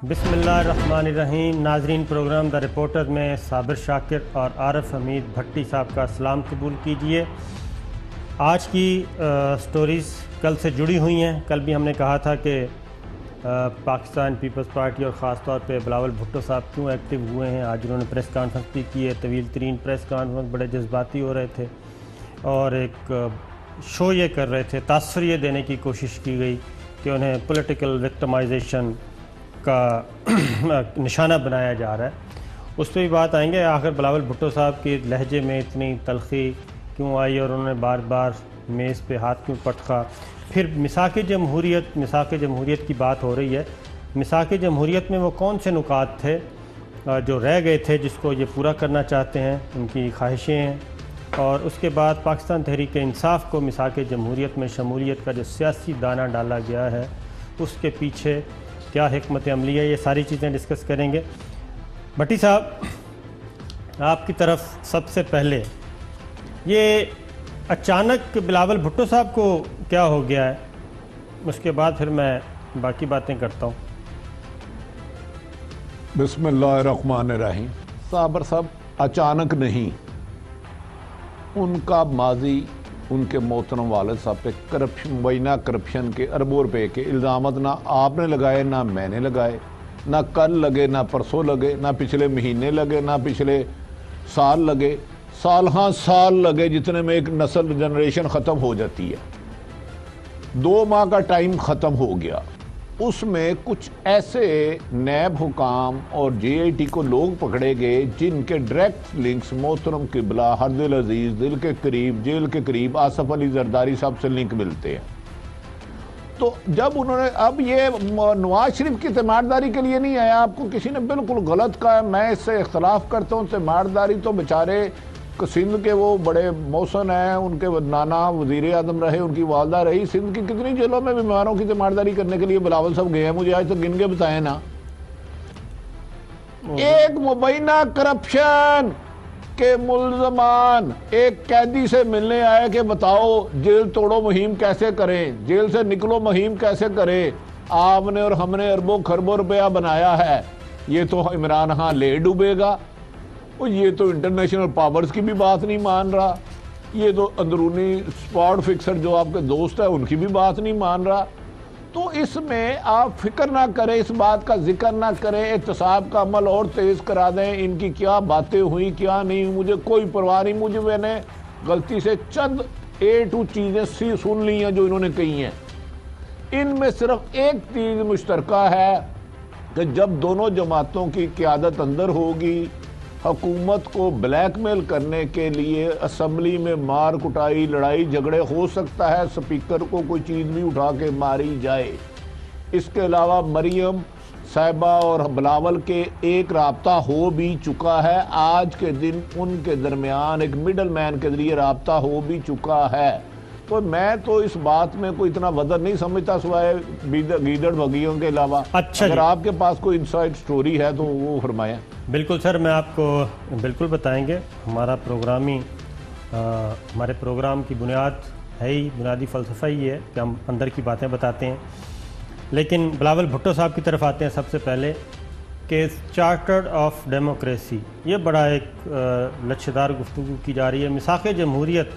بسم اللہ الرحمن الرحیم. ناظرین، پروگرام دا رپورٹر میں صابر شاکر اور عارف حمید بھٹی صاحب کا سلام قبول کیجئے. آج کی سٹوریز کل سے جڑی ہوئی ہیں. کل بھی ہم نے کہا تھا کہ پاکستان پیپلز پارٹی اور خاص طور پہ بلاول بھٹو صاحب کیوں ایکٹیو ہوئے ہیں. آج انہوں نے پریس کانفرنس بھی کی ہے، طویل ترین پریس کانفرنس، بڑے جذباتی ہو رہے تھے اور ایک شو یہ کر رہے تھے، تاثر یہ دینے کی کوشش کی گئی کہ انہیں پولیٹیکل وکٹمائزیشن کا نشانہ بنایا جا رہا ہے. اس پہ بھی بات آئیں گے. آخر بلاول بھٹو صاحب کے لہجے میں اتنی تلخی کیوں آئی اور انہوں نے بار بار میز پہ ہاتھ کیوں پٹکا. پھر میثاق جمہوریت کی بات ہو رہی ہے. میثاق جمہوریت میں وہ کون سے نکات تھے جو رہ گئے تھے جس کو یہ پورا کرنا چاہتے ہیں، ان کی خواہشیں ہیں. اور اس کے بعد پاکستان تحریک انصاف کو میثاق جمہوریت میں شمولیت کا جو سیاسی دانہ ڈالا گیا ہے اس کے پیچھے کیا حکمت عملی ہے، یہ ساری چیزیں ڈسکس کریں گے. بھٹی صاحب، آپ کی طرف سب سے پہلے یہ اچانک بلاول بھٹو صاحب کو کیا ہو گیا ہے، اس کے بعد پھر میں باقی باتیں کرتا ہوں. بسم اللہ الرحمن الرحیم. صابر صاحب اچانک نہیں، ان کا ماضی، ان کے محترم والد صاحب پہ مبینہ کرپشن کے اربوں روپے کے الزامات نہ آپ نے لگائے نہ میں نے لگائے، نہ کل لگے نہ پرسوں لگے نہ پچھلے مہینے لگے نہ پچھلے سال لگے. سال لگے جتنے میں ایک نسل جنریشن ختم ہو جاتی ہے. 2 ماہ کا ٹائم ختم ہو گیا. اس میں کچھ ایسے نیب حکام اور جے آئی ٹی کو لوگ پکڑے گئے جن کے ڈائریکٹ لنکس محترم قبلہ ہرد العزیز دل کے قریب، جیل کے قریب آصف علی زرداری صاحب سے لنک ملتے ہیں. تو جب انہوں نے اب یہ نواز شریف کی تیمارداری کے لیے نہیں آیا، آپ کو کسی نے بالکل غلط کہا ہے، میں اس سے اختلاف کرتا ہوں. تیمارداری تو بیچارے سندھ کے وہ بڑے محسن ہیں، ان کے نانا وزیر اعظم رہے، ان کی والدہ رہی. سندھ کی کتنی جیلوں میں بیماروں کی تیمارداری کرنے کے لیے بلاول صاحب گئے ہیں، مجھے آج تک گن کے بتائیں نا. ایک مبینہ کرپشن کے ملزمان ایک قیدی سے ملنے آئے کہ بتاؤ جیل توڑو مہم کیسے کریں، جیل سے نکلو مہم کیسے کریں. آپ نے اور ہم نے اربوں خربوں روپیہ بنایا ہے، یہ تو عمران خان لے ڈوبے گا. یہ تو انٹرنیشنل پاورز کی بھی بات نہیں مان رہا، یہ تو اندرونی سپاٹ فکسر جو آپ کے دوست ہیں ان کی بھی بات نہیں مان رہا. تو اس میں آپ فکر نہ کریں، اس بات کا ذکر نہ کریں، احتساب کا عمل اور تیز کرا دیں. ان کی کیا باتیں ہوئی کیا نہیں مجھے کوئی پرواہ نہیں. میں نے غلطی سے چند چیزیں سن لی ہیں جو انہوں نے کہی ہیں. ان میں صرف ایک چیز مشترکہ ہے کہ جب دونوں جماعتوں کی قیادت اندر ہوگی، حکومت کو بلیک میل کرنے کے لیے اسمبلی میں مار کٹائی، لڑائی جھگڑے ہو سکتا ہے، سپیکر کو کوئی چیز بھی اٹھا کے ماری جائے. اس کے علاوہ مریم صاحبہ اور بلاول کے ایک رابطہ ہو بھی چکا ہے. آج کے دن ان کے درمیان ایک مڈل مین کے ذریعے رابطہ ہو بھی چکا ہے. تو میں تو اس بات میں کوئی اتنا وزن نہیں سمجھتا سوائے گیدڑ بگیوں کے علاوہ. اگر آپ کے پاس کوئی انسائٹ سٹوری ہے تو وہ فرمائیں. بالکل سر، میں آپ کو بالکل بتائیں گے. ہمارے پروگرام کی بنیادی فلسفہ ہی ہے کہ ہم اندر کی باتیں بتاتے ہیں. لیکن بلاول بھٹو صاحب کی طرف آتے ہیں سب سے پہلے کہ چارٹر آف ڈیموکریسی، یہ بڑا ایک لچھدار گفتگو کی جا رہی ہے. میثاق جمہوریت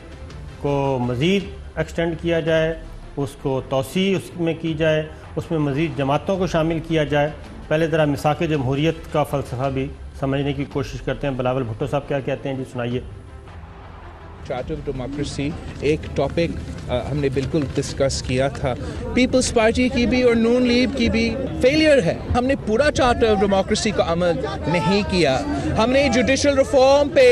کو مزید ایکسٹینڈ کیا جائے، اس کو توسیع اس میں کی جائے، اس میں مزید جماعتوں کو شامل کیا جائے. پہلے ذرا میثاق جمہوریت کا فلسفہ بھی سمجھنے کی کوشش کرتے ہیں. بلاول بھٹو صاحب کیا کہتے ہیں، جی سنائیے. چارٹر آف ڈیموکریسی ایک ٹاپک ہم نے بالکل ڈسکس کیا تھا. پیپلز پارٹی کی بھی اور نون لیگ کی بھی فیلئر ہے. ہم نے پورا چارٹر آف ڈیموکریسی کا عمل نہیں کیا. ہم نے جوڈیشل ریفارم پہ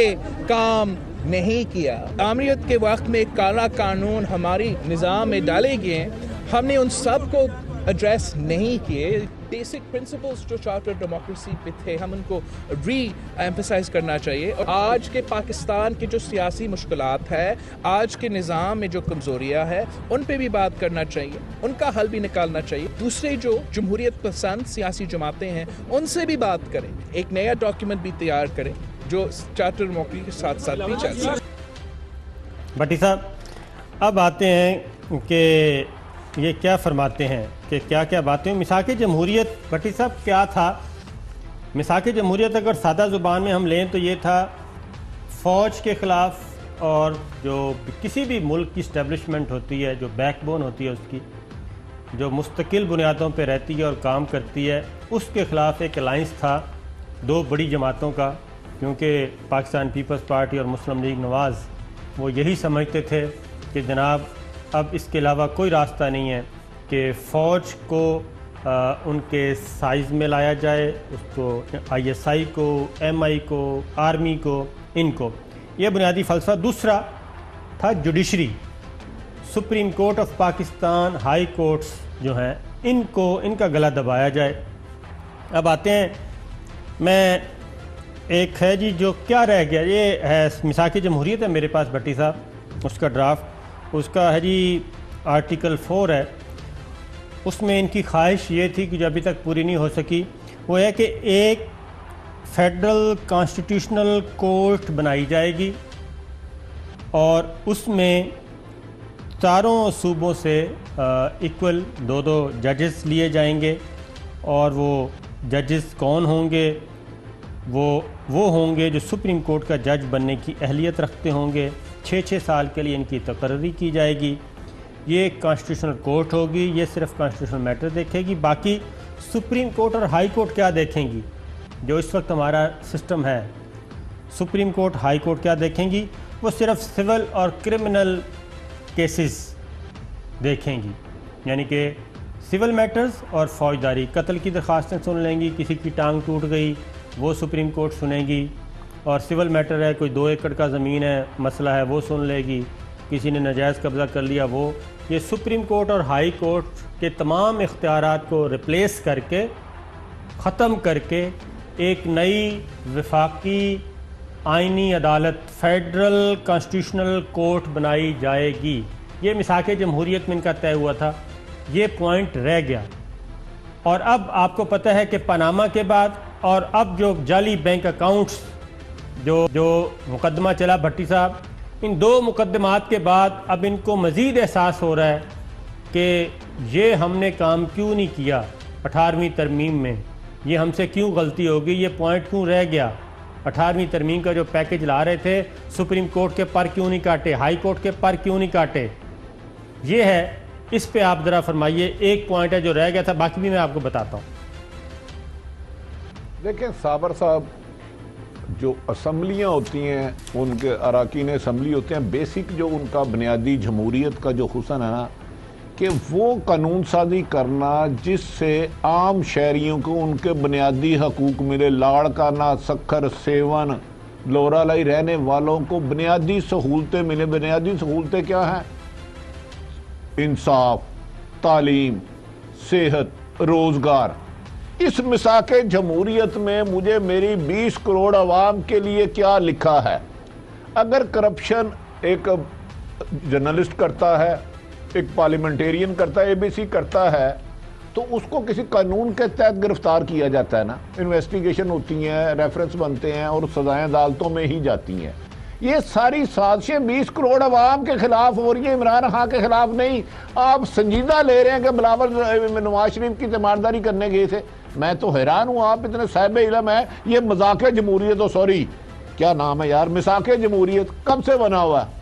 کام نہیں کیا. آمریت کے وقت میں کالا قانون ہماری نظام میں ڈالے گئے، ہم نے ان سب کو ایڈریس نہیں کیے. بیسک پرنسپلز جو چارٹر ڈیموکریسی پہ تھے ہم ان کو ری ایمفسائز کرنا چاہیے. اور آج کے پاکستان کی جو سیاسی مشکلات ہے، آج کے نظام میں جو کمزوریاں ہے، ان پہ بھی بات کرنا چاہیے، ان کا حل بھی نکالنا چاہیے. دوسرے جو جمہوریت پسند سیاسی جماعتیں ہیں ان سے بھی بات کریں، ایک نیا ڈاکیومنٹ بھی تیار کریں جو چارٹر ڈیموکریسی کے ساتھ ساتھ بھی چل سکے. بھٹی صاحب، اب آتے ہیں کہ یہ کیا فرماتے ہیں کہ کیا کیا باتیں. میثاق جمہوریت بھٹی صاحب کیا تھا؟ میثاق جمہوریت اگر سادہ زبان میں ہم لیں تو یہ تھا فوج کے خلاف، اور جو کسی بھی ملک کی اسٹیبلشمنٹ ہوتی ہے، جو بیک بون ہوتی ہے اس کی، جو مستقل بنیادوں پہ رہتی ہے اور کام کرتی ہے، اس کے خلاف ایک الائنس تھا دو بڑی جماعتوں کا. کیونکہ پاکستان پیپلز پارٹی اور مسلم لیگ نواز وہ یہی سمجھتے تھے کہ جناب اب اس کے علاوہ کوئی راستہ نہیں ہے کہ فوج کو ان کے سائز میں لایا جائے، اس کو ISI کو، MI کو، آرمی کو، ان کو. یہ بنیادی فلسفہ. دوسرا تھا judiciary, supreme court of Pakistan, high courts جو ہیں ان کا گلا دبایا جائے. اب آتے ہیں، میں ایک ہے جی جو کیا رہ گیا، یہ ہے میثاق جمہوریت ہے میرے پاس بھٹی صاحب، اس کا ڈرافٹ، اس کا ہے جی آرٹیکل 4 ہے. اس میں ان کی خواہش یہ تھی کہ جو ابھی تک پوری نہیں ہو سکی، وہ ہے کہ ایک فیڈرل کانسٹیٹیوشنل کورٹ بنائی جائے گی اور اس میں چاروں صوبوں سے ایکول 2 ججز لیے جائیں گے. اور وہ ججز کون ہوں گے؟ وہ ہوں گے جو سپریم کورٹ کا جج بننے کی اہلیت رکھتے ہوں گے. 6 سال کے لیے ان کی تقرری کی جائے گی. یہ کانسٹیٹیوشنل کورٹ ہوگی، یہ صرف کانسٹیٹیوشنل میٹر دیکھے گی. باقی سپریم کورٹ اور ہائی کورٹ کیا دیکھیں گی؟ جو اس وقت ہمارا سسٹم ہے، سپریم کورٹ، ہائی کورٹ کیا دیکھیں گی؟ وہ صرف سول اور کرمنل کیسز دیکھیں گی. یعنی کہ سول میٹرز اور فوجداری، قتل کی درخواستیں سن لیں گی، کسی کی ٹانگ ٹوٹ گئی وہ سپریم کورٹ سنے گی، اور سول میٹر ہے کوئی 2 ایکڑ کا زمین ہے مسئلہ ہے وہ سن لے گی، کسی نے ناجائز قبضہ کر لیا وہ. یہ سپریم کورٹ اور ہائی کورٹ کے تمام اختیارات کو ریپلیس کر کے، ختم کر کے، ایک نئی وفاقی آئینی عدالت، فیڈرل کانسٹیٹیوشنل کورٹ بنائی جائے گی. یہ میثاق جمہوریت میں ان کا طے ہوا تھا. یہ پوائنٹ رہ گیا. اور اب آپ کو پتہ ہے کہ پاناما کے بعد اور اب جو جعلی بینک اکاؤنٹس جو مقدمہ چلا بھٹی صاحب، ان 2 مقدمات کے بعد اب ان کو مزید احساس ہو رہا ہے کہ یہ ہم نے کام کیوں نہیں کیا 18ویں ترمیم میں، یہ ہم سے کیوں غلطی ہوگی، یہ پوائنٹ کیوں رہ گیا. 18ویں ترمیم کا جو پیکج لا رہے تھے، سپریم کورٹ کے پر کیوں نہیں کاٹے، ہائی کورٹ کے پر کیوں نہیں کاٹے. یہ ہے، اس پہ آپ ذرا فرمائیے. ایک پوائنٹ ہے جو رہ گیا تھا، باقی بھی میں آپ کو بتاتا ہوں. دیکھیں صابر صاحب، جو اسمبلیاں ہوتی ہیں، ان کے اراکین اسمبلی ہوتے ہیں، بیسک جو ان کا بنیادی جمہوریت کا جو حسن ہے نا، کہ وہ قانون سازی کرنا جس سے عام شہریوں کو ان کے بنیادی حقوق ملے. لاڑکانہ، سکھر، سیون، لورا لائی رہنے والوں کو بنیادی سہولتیں ملے. بنیادی سہولتیں کیا ہیں؟ انصاف، تعلیم، صحت، روزگار. اس میثاق جمہوریت میں مجھے میری 20 کروڑ عوام کے لیے کیا لکھا ہے؟ اگر کرپشن ایک جرنلسٹ کرتا ہے، ایک پارلیمنٹیرین کرتا ہے، ABC کرتا ہے، تو اس کو کسی قانون کے تحت گرفتار کیا جاتا ہے نا. انویسٹیگیشن ہوتی ہیں، ریفرنس بنتے ہیں اور سزائیں عدالتوں میں ہی جاتی ہیں. یہ ساری سازشیں 20 کروڑ عوام کے خلاف ہو رہی ہیں، عمران خان کے خلاف نہیں. آپ سنجیدہ لے رہے ہیں کہ بلاول نواز شریف کی تیمارداری کرنے گئے تھے. میں تو حیران ہوں، آپ اتنے صاحب علم ہیں. یہ مذاق جمہوریت، سوری کیا نام ہے یار، میثاق جمہوریت کب سے بنا ہوا ہے؟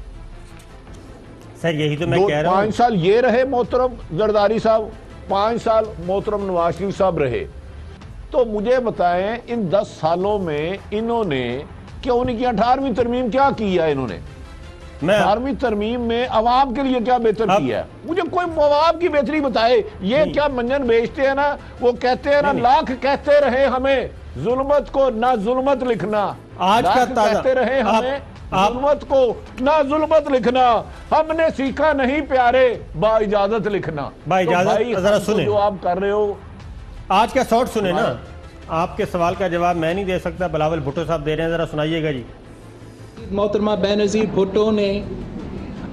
سر یہی تو میں کہہ رہا ہوں. 5 سال یہ رہے محترم زرداری صاحب، 5 سال محترم نواز شریف صاحب رہے. تو مجھے بتائیں ان 10 سالوں میں انہوں نے کیوں نہیں کیا؟ 18ویں ترمیم کیا کیا انہوں نے؟ 18ویں ترمیم میں عوام کے لیے کیا بہتر کیا ہے؟ مجھے کوئی عوام کی بہتری بتائے. یہ کیا منجن بیچتے ہیں نا، وہ کہتے ہیں نا، لاکھ کہتے رہے ہمیں ظلمت کو نہ ظلمت لکھنا. آج کا کہتے رہے ہمیں ظلمت کو نہ ظلمت لکھنا، ہم نے سیکھا نہیں پیارے با اجازت لکھنا. با اجازت ذرا سنیں جو آپ کر رہے ہو. آج کا سوٹ سنیں نا. آپ کے سوال کا جواب میں نہیں دے سکتا، بلاول بھٹو صاحب دے رہے ہیں، ذرا سنائیے گا جی. محترمہ بینظیر بھٹو نے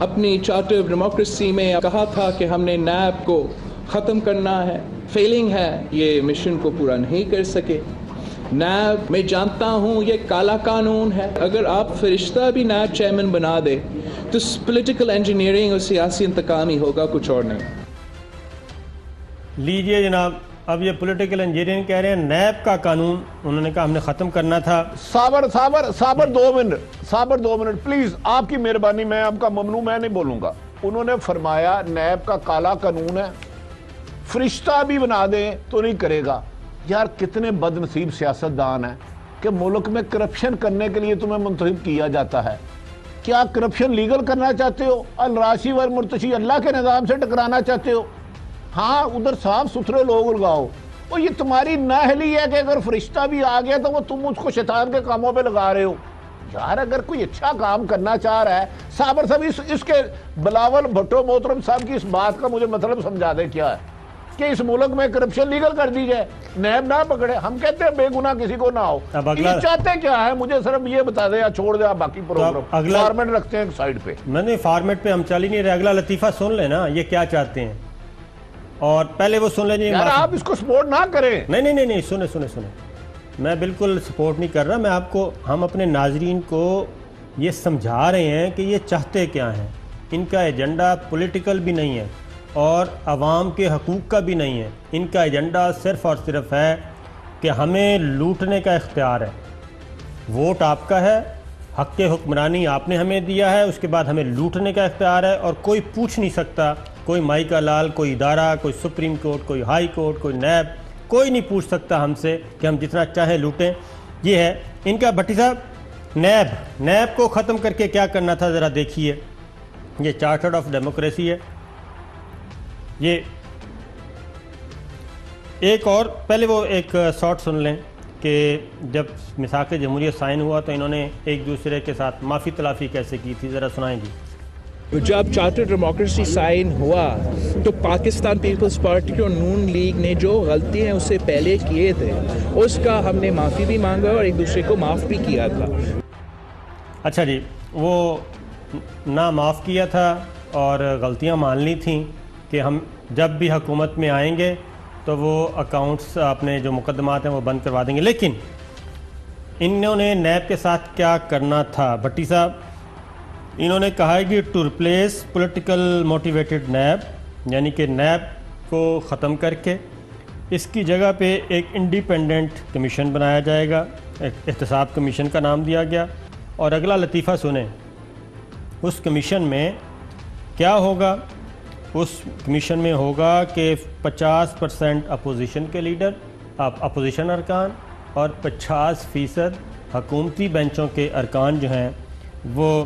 اپنی چارٹر آف ڈیموکریسی میں کہا تھا کہ ہم نے نیب کو ختم کرنا ہے. فیلنگ ہے، یہ مشن کو پورا نہیں کر سکے. نیب میں جانتا ہوں یہ کالا قانون ہے. اگر آپ فرشتہ بھی نیب چیئرمین بنا دے تو پولیٹیکل انجینئرنگ اور سیاسی انتقام ہی ہوگا، کچھ اور نہیں. لیجئے جناب، اب یہ پولیٹیکل انجینئرنگ کہہ رہے ہیں نیب کا قانون انہوں نے کہا ہم نے ختم کرنا تھا۔ صابر 2 منٹ پلیز، آپ کی مہربانی، میں آپ کا ممنوع میں نہیں بولوں گا۔ انہوں نے فرمایا نیب کا کالا قانون ہے، فرشتہ بھی بنا دیں تو نہیں کرے گا۔ یار کتنے بد نصیب سیاستدان ہیں کہ ملک میں کرپشن کرنے کے لیے تمہیں منتخب کیا جاتا ہے۔ کیا کرپشن لیگل کرنا چاہتے ہو؟ الراشی والمرتشی اللہ کے نظام سے ٹکرانا چاہتے ہو؟ ہاں ادھر صاف ستھرے لوگ لگاؤ۔ اور یہ تمہاری نااہلی ہے کہ اگر فرشتہ بھی آ گیا تو وہ تم اس کو شیطان کے کاموں پہ لگا رہے ہو۔ یار اگر کوئی اچھا کام کرنا چاہ رہا ہے، صابر صاحب اس کے بلاول بھٹو محترم صاحب کی اس بات کا مجھے مطلب سمجھا دے کیا ہے کہ اس ملک میں کرپشن لیگل کر دی جائے، نیب نہ پکڑے۔ ہم کہتے ہیں بے گناہ کسی کو نہ ہو، یہ چاہتے کیا ہے مجھے صرف یہ بتا دیں یا چھوڑ دیں آپ باقی پروگرام فارمیٹ رکھتے ہیں ایک سائیڈ پہ۔ میں نے فارمیٹ پہ ہم چل ہی نہیں رہے، اگلا لطیفہ سن لیں نا یہ کیا چاہتے ہیں، اور پہلے وہ سن لیں جی۔ یار آپ اس کو سپورٹ نہ کریں۔ نہیں سنیں میں بالکل سپورٹ نہیں کر رہا، میں آپ کو، ہم اپنے ناظرین کو یہ سمجھا رہے ہیں کہ یہ چاہتے کیا ہیں۔ ان کا ایجنڈا پولیٹیکل بھی نہیں ہے اور عوام کے حقوق کا بھی نہیں ہے، ان کا ایجنڈا صرف اور صرف ہے کہ ہمیں لوٹنے کا اختیار ہے۔ ووٹ آپ کا ہے، حق حکمرانی آپ نے ہمیں دیا ہے، اس کے بعد ہمیں لوٹنے کا اختیار ہے، اور کوئی پوچھ نہیں سکتا، کوئی مائی کا لال، کوئی ادارہ، کوئی سپریم کورٹ، کوئی ہائی کورٹ، کوئی نیب، کوئی نہیں پوچھ سکتا ہم سے کہ ہم جتنا چاہیں لوٹیں۔ یہ ہے ان کا۔ بھٹی صاحب نیب کو ختم کر کے کیا کرنا تھا ذرا دیکھیے، یہ چارٹر آف ڈیموکریسی ہے۔ یہ ایک اور پہلے وہ ایک شارٹ سن لیں کہ جب میثاق جمہوریت سائن ہوا تو انہوں نے ایک دوسرے کے ساتھ معافی تلافی کیسے کی تھی، ذرا سنائیں جی۔ جب چارٹر ڈیموکریسی سائن ہوا تو پاکستان پیپلز پارٹی اور نون لیگ نے جو غلطی ہیں اس سے پہلے کیے تھے اس کا ہم نے معافی بھی مانگا اور ایک دوسرے کو معاف بھی کیا تھا۔ اچھا جی، وہ نہ معاف کیا تھا اور غلطیاں مان لی تھیں کہ ہم جب بھی حکومت میں آئیں گے تو وہ اکاؤنٹس اپنے جو مقدمات ہیں وہ بند کروا دیں گے۔ لیکن انہوں نے نیب کے ساتھ کیا کرنا تھا بھٹی صاحب؟ انہوں نے کہا ہے کہ to replace political motivated NAB, یعنی کہ نیب کو ختم کر کے اس کی جگہ پہ ایک انڈیپینڈنٹ کمیشن بنایا جائے گا، احتساب کمیشن کا نام دیا گیا۔ اور اگلا لطیفہ سنیں، اس کمیشن میں کیا ہوگا؟ اس کمیشن میں ہوگا کہ 50% اپوزیشن کے لیڈر، اپوزیشن ارکان، اور 50% حکومتی بینچوں کے ارکان جو ہیں وہ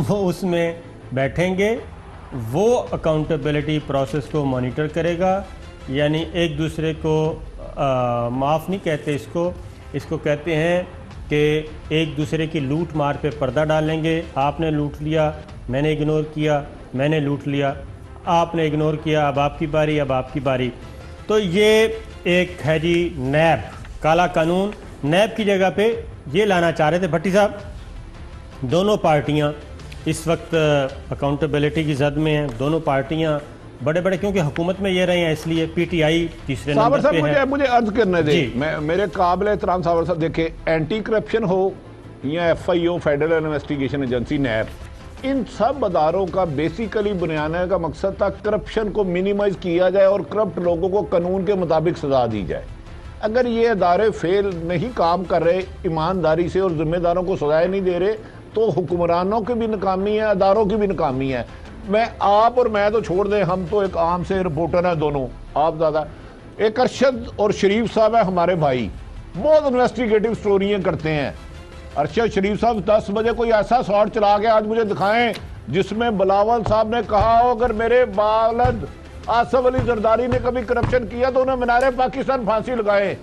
اس میں بیٹھیں گے۔ وہ اکاؤنٹیبلٹی پروسیس کو مانیٹر کرے گا، یعنی ایک دوسرے کو معاف نہیں کہتے اس کو کہتے ہیں کہ ایک دوسرے کی لوٹ مار پہ پردہ ڈالیں گے۔ آپ نے لوٹ لیا، میں نے اگنور کیا، میں نے لوٹ لیا، آپ نے اگنور کیا، اب آپ کی باری، اب آپ کی باری۔ تو یہ ایک ہے جی نیب، کالا قانون۔ نیب کی جگہ پہ یہ لانا چاہ رہے تھے بھٹی صاحب۔ دونوں پارٹیاں اس وقت اکاؤنٹیبلٹی کی زد میں ہیں، دونوں پارٹیاں بڑے کیونکہ حکومت میں یہ رہے ہیں، اس لیے پی ٹی آئی تیسرے نمبر پہ ہے۔ صاحب مجھے عرض کرنے دیں، میرے قابل احترام صابر صاحب، دیکھیں اینٹی کرپشن ہو یا ایف آئی او فیڈرل انویسٹیگیشن ایجنسی نیب، ان سب اداروں کا بیسیکلی بنانے کا مقصد تھا کرپشن کو منیمائز کیا جائے اور کرپٹ لوگوں کو قانون کے مطابق سزا دی جائے۔ اگر یہ ادارے فیل نہیں کام کر رہے ایمانداری سے اور ذمہ داروں کو سزائیں نہیں دے رہے تو حکمرانوں کی بھی ناکامی ہے، اداروں کی بھی ناکامی ہے۔ آپ اور میں تو چھوڑ دیں، ہم تو ایک عام سے رپورٹر ہیں دونوں، آپ زیادہ۔ ایک ارشد اور شریف صاحب ہے ہمارے بھائی، بہت انویسٹیگیٹو سٹوریاں کرتے ہیں۔ ارشد شریف صاحب 10 بجے کوئی ایسا شاٹ چلا کے آج مجھے دکھائیں جس میں بلاول صاحب نے کہا ہو اگر میرے والد آصف علی زرداری نے کبھی کرپشن کیا تو انہیں مینار پاکستان پھانسی لگائے۔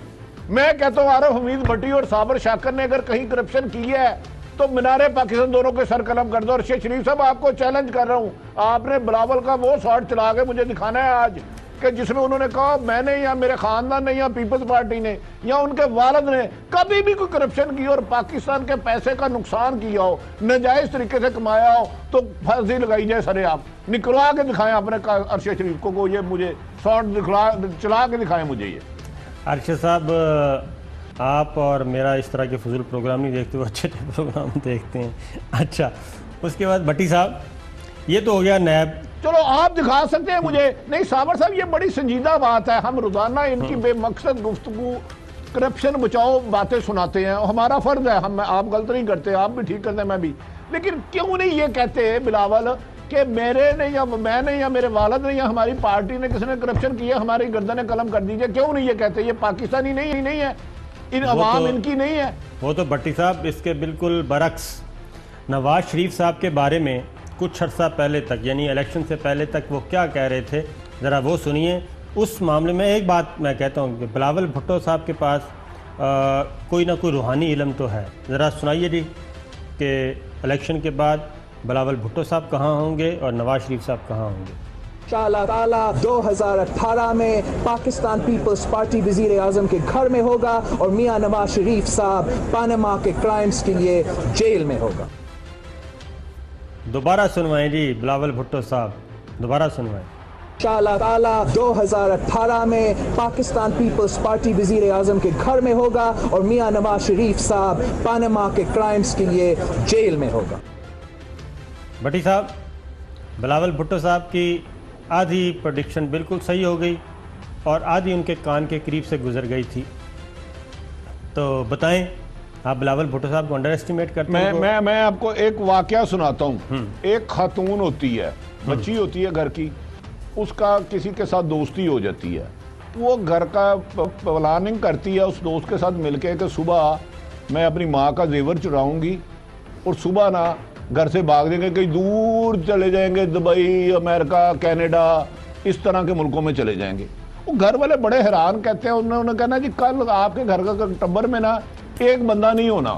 میں کہتا ہوں عارف حمید بھٹی اور صابر شاکر نے اگر کہیں کرپشن کی ہے تو مینار پاکستان دونوں کے سر قلم کر دو۔ اور شریف صاحب آپ کو چیلنج کر رہا ہوں، آپ نے بلاول کا وہ شاٹ چلا کے مجھے دکھانا ہے آج کہ جس میں انہوں نے کہا میں نے یا میرے خاندان نے یا پیپلز پارٹی نے یا ان کے والد نے کبھی بھی کوئی کرپشن کی اور پاکستان کے پیسے کا نقصان کیا ہو، ناجائز طریقے سے کمایا ہو تو پھانسی لگائی جائے سرے آپ نکلوا کے دکھائیں اپنے ارشد شریف کو یہ مجھے شاٹ چلا کے دکھائیں مجھے یہ۔ ارشد صاحب آپ اور میرا اس طرح کے فضول پروگرام نہیں دیکھتے، وہ اچھے پروگرام دیکھتے ہیں۔ اچھا، اس کے بعد بھٹی صاحب یہ تو ہو گیا نیب چلو آپ دکھا سکتے ہیں مجھے. نہیں صابر صاحب یہ بڑی سنجیدہ بات ہے, ہم روزانہ ان کی بے مقصد گفتگو کرپشن بچاؤ باتیں سناتے ہیں, ہمارا فرض ہے, آپ غلط نہیں کرتے, آپ بھی ٹھیک کرتے ہیں, میں بھی. لیکن کیوں نہیں یہ کہتے بلاول کہ میرے نے یا میں نے یا میرے والد نے یا ہماری پارٹی نے کسی نے کرپشن کیا, ہماری گردنیں قلم کر دیجئے. کیوں نہیں یہ کہتے؟ یہ پاکستانی نہیں ہے, ان عوام ان کی نہیں ہے. وہ تو بھٹی صاحب اس کے بالکل برعکس نواز شریف صاحب کے بارے میں کچھ عرصہ پہلے تک, یعنی الیکشن سے پہلے تک وہ کیا کہہ رہے تھے, ذرا وہ سنیے. اس معاملے میں ایک بات میں کہتا ہوں کہ بلاول بھٹو صاحب کے پاس کوئی نہ کوئی روحانی علم تو ہے. ذرا سنائیے جی کہ الیکشن کے بعد بلاول بھٹو صاحب کہاں ہوں گے اور نواز شریف صاحب کہاں ہوں گے. انشاءاللہ تعالی 2018 میں پاکستان پیپلز پارٹی وزیر اعظم کے گھر میں ہوگا اور میاں نواز شریف صاحب پاناما کے کرائمز کے لیے جیل میں ہوگا. دوبارہ سنوائیں جی بلاول بھٹو صاحب, دوبارہ سنوائیں. انشاءاللہ تعالی 2018 میں پاکستان پیپلز پارٹی وزیر اعظم کے گھر میں ہوگا اور میاں نواز شریف صاحب پاناما کے کرائمز کے لیے جیل میں ہوگا. بھٹی صاحب, بلاول بھٹو صاحب کی آدھی پریڈکشن بالکل صحیح ہو گئی اور آدھی ان کے کان کے قریب سے گزر گئی تھی, تو بتائیں آپ بلاول بھٹو صاحب کو انڈر ایسٹیمیٹ کرتے ہیں؟ میں آپ کو ایک واقعہ سناتا ہوں. ایک خاتون ہوتی ہے, بچی ہوتی ہے گھر کی, اس کا کسی کے ساتھ دوستی ہو جاتی ہے. وہ گھر کا پلاننگ کرتی ہے اس دوست کے ساتھ مل کے کہ صبح میں اپنی ماں کا زیور چراؤں گی اور صبح نا گھر سے بھاگ دیں گے, کہیں دور چلے جائیں گے, دبئی, امریکہ, کینیڈا, اس طرح کے ملکوں میں چلے جائیں گے. وہ گھر والے بڑے حیران کہتے ہیں, انہوں نے کہنا جی کل آپ کے گھر کا ٹبر میں نا ایک بندہ نہیں ہونا.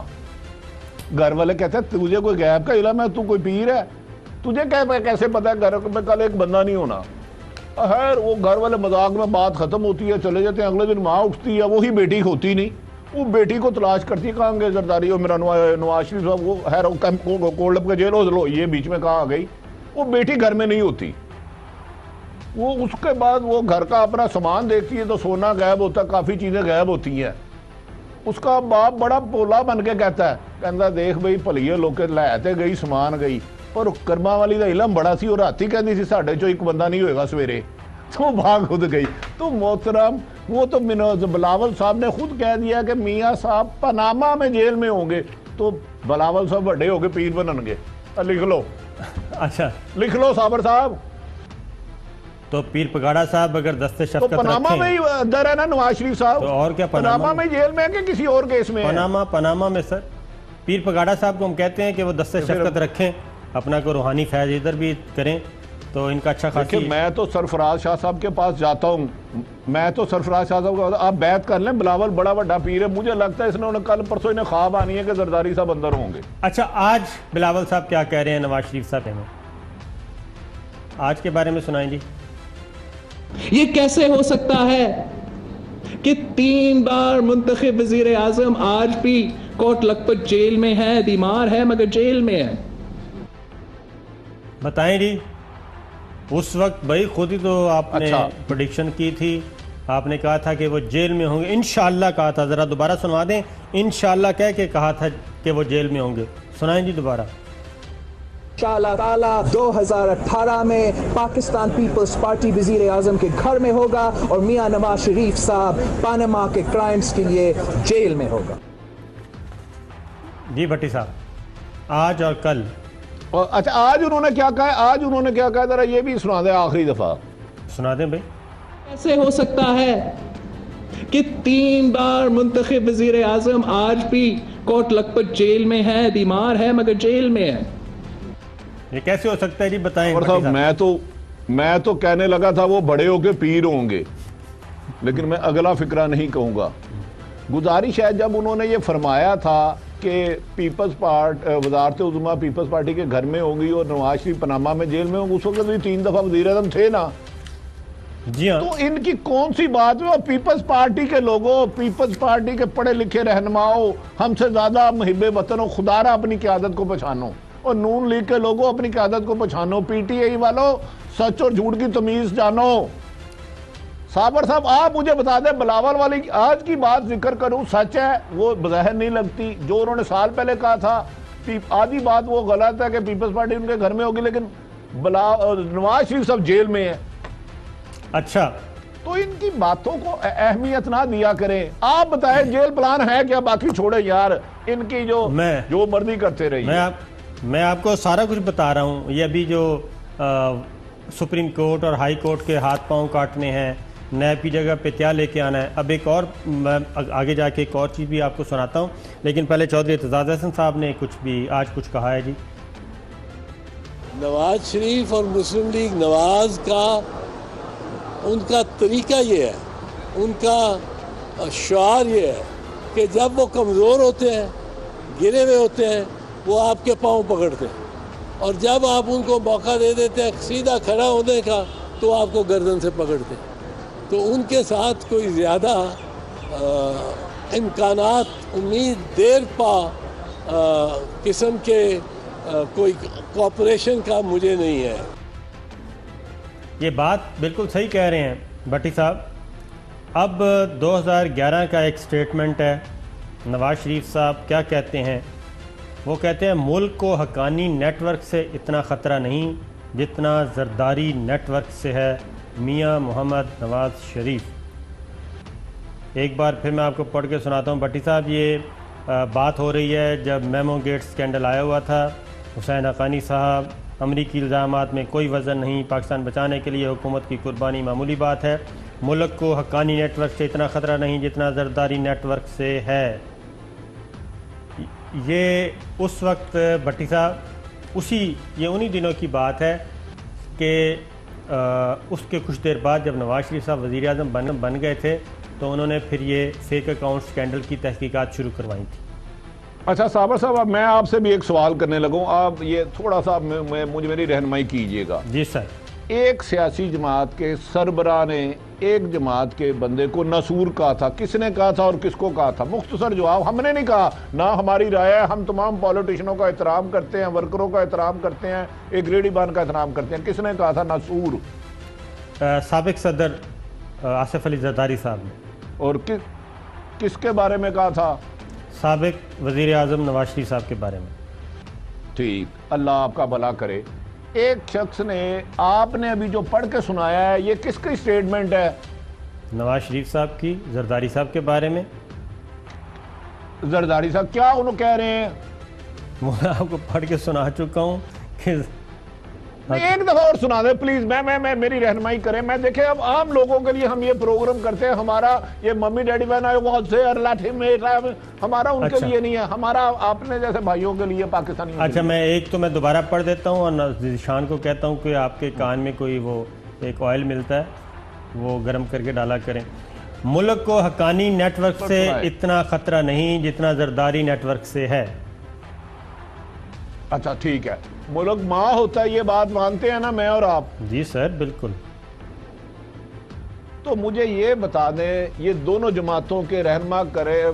گھر والے کہتے ہیں تجھے کوئی غیب کا علم ہے, تو کوئی پیر ہے, تجھے کیسے پتا ہے گھر میں کل ایک بندہ نہیں ہونا. خیر وہ گھر والے مذاق میں بات ختم ہوتی ہے, چلے جاتے ہیں. اگلے دن ماں اٹھتی ہے, وہی بیٹی ہوتی نہیں, وہ بیٹی کو تلاش کرتی ہے, کہاں گے زرداری اور میرا نواز شریف صاحب, وہ خیر کولڈ اپ کے جیل ہو, یہ بیچ میں کہاں آ گئی. وہ بیٹی گھر میں نہیں ہوتی. وہ اس کے بعد وہ گھر کا اپنا سامان دیکھتی ہے تو سونا غائب ہوتا ہے, کافی چیزیں غائب ہوتی ہیں. اس کا باپ بڑا پولا بن کے کہتا ہے, کہتا دیکھ بھئی پلیے لوگ لے گئی سامان گئی, پر کرما والی دا علم بڑا سی اور راتی کہتی سی ساڈے چو ایک بندہ نہیں ہوئے گا سویرے, تو بھاگ خود گئی. تو محترم وہ تو بلاول صاحب نے خود کہہ دیا کہ میاں صاحب پاناما میں جیل میں ہوں گے, تو بلاول صاحب بڑے ہو کے پیر بنن گے. لکھ لو, اچھا لکھ لو صابر صاحب. تو پیر پگاڑا صاحب اگر دستے شفقت تو پاناما میں ہی اندر ہے نا نواز شریف صاحب, تو اور کیا پاناما میں جیل میں ہے کہ کسی اور کیس میں ہے؟ پاناما میں سر. پیر پگاڑا صاحب کو ہم کہتے ہیں کہ وہ دستے شفقت رکھیں, اپنا کو روحانی فیض ادھر بھی کریں, تو ان کا اچھا خاصی. میں تو سرفراز شاہ صاحب کے پاس جاتا ہوں, میں تو سرفراز شاہ صاحب کو آپ بیعت کر لیں, بلاول بڑا بڑا پیر ہے, مجھے لگتا ہے اس نے کل پرسوں انہیں خواب آنی ہے کہ زرداری صاحب اندر ہوں گے. اچھا آج بلاول صاحب کیا کہہ رہے ہیں نواز شریف صاحب میں, آج کے بارے میں سنائیں جی. یہ کیسے ہو سکتا ہے کہ 3 بار منتخب وزیر اعظم آج بھی کوٹ لکھپت جیل میں ہے, بیمار ہے مگر جیل میں ہے؟ بتائیں جی. اس وقت بھائی خود ہی تو آپ نے پریڈکشن کی تھی, آپ نے کہا تھا کہ وہ جیل میں ہوں گے, انشاءاللہ کہا تھا. ذرا دوبارہ سنوا دیں, انشاءاللہ کہہ کے کہا تھا کہ وہ جیل میں ہوں گے. سنائیں جی دوبارہ. انشاءاللہ تعالی 2018 میں پاکستان پیپلز پارٹی وزیر اعظم کے گھر میں ہوگا اور میاں نواز شریف صاحب پاناما کے کرائمز کے لیے جیل میں ہوگا. جی بھٹی صاحب, آج اور کل. اچھا آج انہوں نے کیا کہا ہے, آج انہوں نے کیا کہا, ذرا یہ بھی سنا دیں آخری دفعہ. سنا دیں بھائی. کیسے ہو سکتا ہے کہ 3 بار منتخب وزیر اعظم آج بھی کوٹ لکھپت جیل میں ہے, بیمار ہے مگر جیل میں ہے؟ یہ کیسے ہو سکتا ہے جی, بتائیں. میں تو کہنے لگا تھا وہ بڑے ہو کے پیر ہوں گے, لیکن میں اگلا فکرہ نہیں کہوں گا. گزارش ہے جب انہوں نے یہ فرمایا تھا کہ وزارت عظمیٰ پیپلز پارٹی کے گھر میں ہوگی اور نواز شریف پاناما میں جیل میں ہوگی, اس وقت بھی 3 دفعہ وزیر اعظم تھے نا. جی ہاں. تو ان کی کون سی بات ہے, پیپلز پارٹی کے لوگوں, پیپلز پارٹی کے پڑھے لکھے رہنماؤں, ہم سے زیادہ محب وطن ہو, خدا را اپنی قیادت کو پہچانو, اور نون لیگ کے لوگوں اپنی قیادت کو پہچانو, پی ٹی آئی والوں سچ اور جھوٹ کی تمیز جانو. صابر صاحب آپ مجھے بتا دیں, بلاول والی آج کی بات ذکر کروں, سچ ہے وہ بظاہر نہیں لگتی, جو انہوں نے سال پہلے کہا تھا آدھی بات وہ غلط ہے کہ پیپلز پارٹی ان کے گھر میں ہوگی, لیکن نواز شریف صاحب جیل میں ہیں. اچھا تو ان کی باتوں کو اہمیت نہ دیا کریں. آپ بتائیں جیل پلان ہے کیا؟ باقی چھوڑے یار, ان کی جو مرضی کرتے رہی. میں آپ کو سارا کچھ بتا رہا ہوں. یہ ابھی جو سپریم کورٹ اور ہائی کورٹ کے ہاتھ پاؤں کاٹنے ہیں, نیب کی جگہ پہ کیا لے کے آنا ہے, اب ایک اور میں آگے جا کے ایک اور چیز بھی آپ کو سناتا ہوں, لیکن پہلے چودھری اعتزاز احسن صاحب نے آج کچھ کہا ہے. جی نواز شریف اور مسلم لیگ نواز کا ان کا طریقہ یہ ہے, ان کا شعار یہ ہے کہ جب وہ کمزور ہوتے ہیں, گرے ہوئے ہوتے ہیں, وہ آپ کے پاؤں پکڑتے ہیں, اور جب آپ ان کو موقع دے دیتے ہیں سیدھا کھڑا ہونے کا تو آپ کو گردن سے پکڑتے ہیں. تو ان کے ساتھ کوئی زیادہ امکانات, امید دیر پا قسم کے کوئی کوآپریشن کا مجھے نہیں ہے. یہ بات بالکل صحیح کہہ رہے ہیں بھٹی صاحب. اب 2011 کا ایک سٹیٹمنٹ ہے, نواز شریف صاحب کیا کہتے ہیں؟ وہ کہتے ہیں ملک کو حقانی نیٹ ورک سے اتنا خطرہ نہیں جتنا زرداری نیٹ ورک سے ہے. میاں محمد نواز شریف. ایک بار پھر میں آپ کو پڑھ کے سناتا ہوں بھٹی صاحب. یہ بات ہو رہی ہے جب میمو گیٹ سکینڈل آیا ہوا تھا. حسین حقانی صاحب, امریکی الزامات میں کوئی وزن نہیں, پاکستان بچانے کے لیے حکومت کی قربانی معمولی بات ہے. ملک کو حقانی نیٹ ورک سے اتنا خطرہ نہیں جتنا زرداری نیٹ ورک سے ہے. یہ اس وقت بھٹی صاحب یہ انہی دنوں کی بات ہے کہ اس کے کچھ دیر بعد جب نواز شریف صاحب وزیر اعظم بن گئے تھے تو انہوں نے پھر یہ فیک اکاؤنٹ سکینڈل کی تحقیقات شروع کروائی تھی. اچھا صابر صاحب, اب میں آپ سے بھی ایک سوال کرنے لگوں, آپ یہ تھوڑا سا مجھے میری رہنمائی کیجئے گا. جی سر. ایک سیاسی جماعت کے سربراہ نے ایک جماعت کے بندے کو ناسور کہا تھا. کس نے کہا تھا اور کس کو کہا تھا؟ مختصر جواب. ہم نے نہیں کہا, نہ ہماری رائے ہے, ہم تمام پولیٹیشنوں کا احترام کرتے ہیں, ورکروں کا احترام کرتے ہیں, ایک گریڈی بان کا احترام کرتے ہیں. کس نے کہا تھا ناسور؟ سابق صدر آصف علی زرداری صاحب نے. اور کس کے بارے میں کہا تھا؟ سابق وزیر اعظم نواز شریف صاحب کے بارے میں. ٹھیک, اللہ آپ کا بھلا کرے. ایک شخص نے, آپ نے ابھی جو پڑھ کے سنایا ہے, یہ کس کی سٹیٹمنٹ ہے؟ نواز شریف صاحب کی, زرداری صاحب کے بارے میں. زرداری صاحب کیا انہوں کہہ رہے ہیں؟ میں آپ کو پڑھ کے سنا چکا ہوں کہ ایک دفعہ اور سنا دیں پلیز. میں میری رہنمائی کریں. میں دیکھیں اب عام لوگوں کے لیے ہم یہ پروگرام کرتے ہیں. ہمارا یہ ممی ڈیڈی بہن آئے وہاں سے ہمارا ان کے لیے نہیں ہے, ہمارا اپنے جیسے بھائیوں کے لیے, پاکستانی. اچھا, میں دوبارہ پڑھ دیتا ہوں اور ذیشان کو کہتا ہوں کہ آپ کے کان میں کوئی وہ ایک آئل ملتا ہے وہ گرم کر کے ڈالا کریں. ملک کو حقانی نیٹ ورک سے اتنا خطرہ نہیں جتنا زرداری نیٹ ورک سے ہے. اچھا ٹھیک ہے, ملک ماں ہوتا ہے, یہ بات مانتے ہیں نا میں اور آپ؟ جی سر بالکل. تو مجھے یہ بتا دیں, یہ دونوں جماعتوں کے رہنما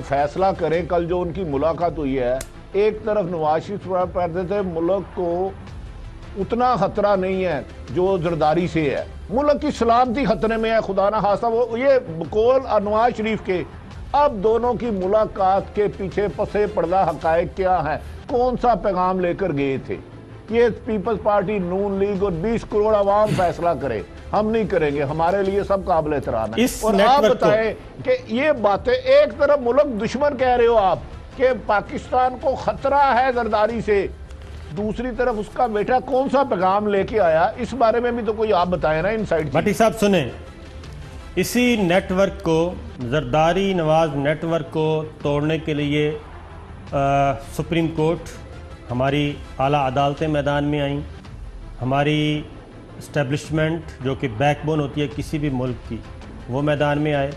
فیصلہ کریں. کل جو ان کی ملاقات ہوئی ہے, ایک طرف نواز شریف کہتے تھے ملک کو اتنا خطرہ نہیں ہے جو زرداری سے ہے, ملک کی سلامتی خطرے میں ہے, خدا نہ خواستہ. وہ یہ قول نواز شریف کے. اب دونوں کی ملاقات کے پیچھے پسے پردہ حقائق کیا ہیں؟ کون سا پیغام لے کر گئے تھے؟ یہ پیپلز پارٹی, نون لیگ اور 20 کروڑ عوام فیصلہ کرے, ہم نہیں کریں گے. ہمارے لیے سب قابل احترام ہے. اور آپ بتائیں کہ یہ باتیں, ایک طرف ملک دشمن کہہ رہے ہو آپ کہ پاکستان کو خطرہ ہے زرداری سے, دوسری طرف اس کا بیٹا کون سا پیغام لے کے آیا؟ اس بارے میں بھی تو کوئی آپ بتائیں نا ان سائیڈ. بھٹی صاحب سنیں, اسی نیٹ ورک کو, زرداری نواز نیٹ ورک کو توڑنے کے لیے سپریم کورٹ, ہماری اعلیٰ عدالتیں میدان میں آئیں, ہماری اسٹیبلشمنٹ جو کہ بیک بون ہوتی ہے کسی بھی ملک کی وہ میدان میں آئے,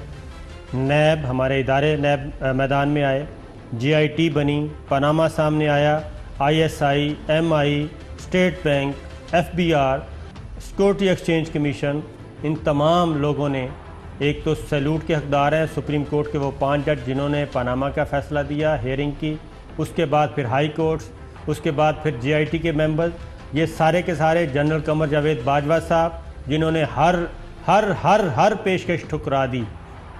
نیب, ہمارے ادارے نیب میدان میں آئے, جی آئی ٹی بنی, پاناما سامنے آیا, I S I, M I, state bank, F B R, security exchange commission, ان تمام لوگوں نے, ایک تو سیلوٹ کے حقدار ہیں سپریم کورٹ کے وہ 5 جج جنہوں نے پاناما کا فیصلہ دیا ہیئرنگ کی, اس کے بعد پھر ہائی کورٹس, اس کے بعد پھر جی آئی ٹی کے ممبرز, یہ سارے کے سارے, جنرل قمر جاوید باجوہ صاحب جنہوں نے ہر پیشکش ٹھکرا دی,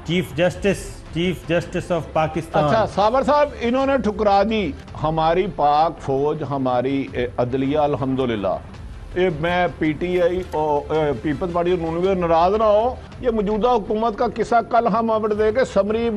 چیف جسٹس آف پاکستان. اچھا صابر صاحب, انہوں نے ٹھکرا دی. ہماری پاک فوج, ہماری عدلیہ الحمدللہ میں پی ٹی آئی اور پیپلز پارٹی اور نون لیگ ناراض نہ ہو، یہ موجودہ حکومت کا قصہ کل ہم اپڈیٹ دے کے سمری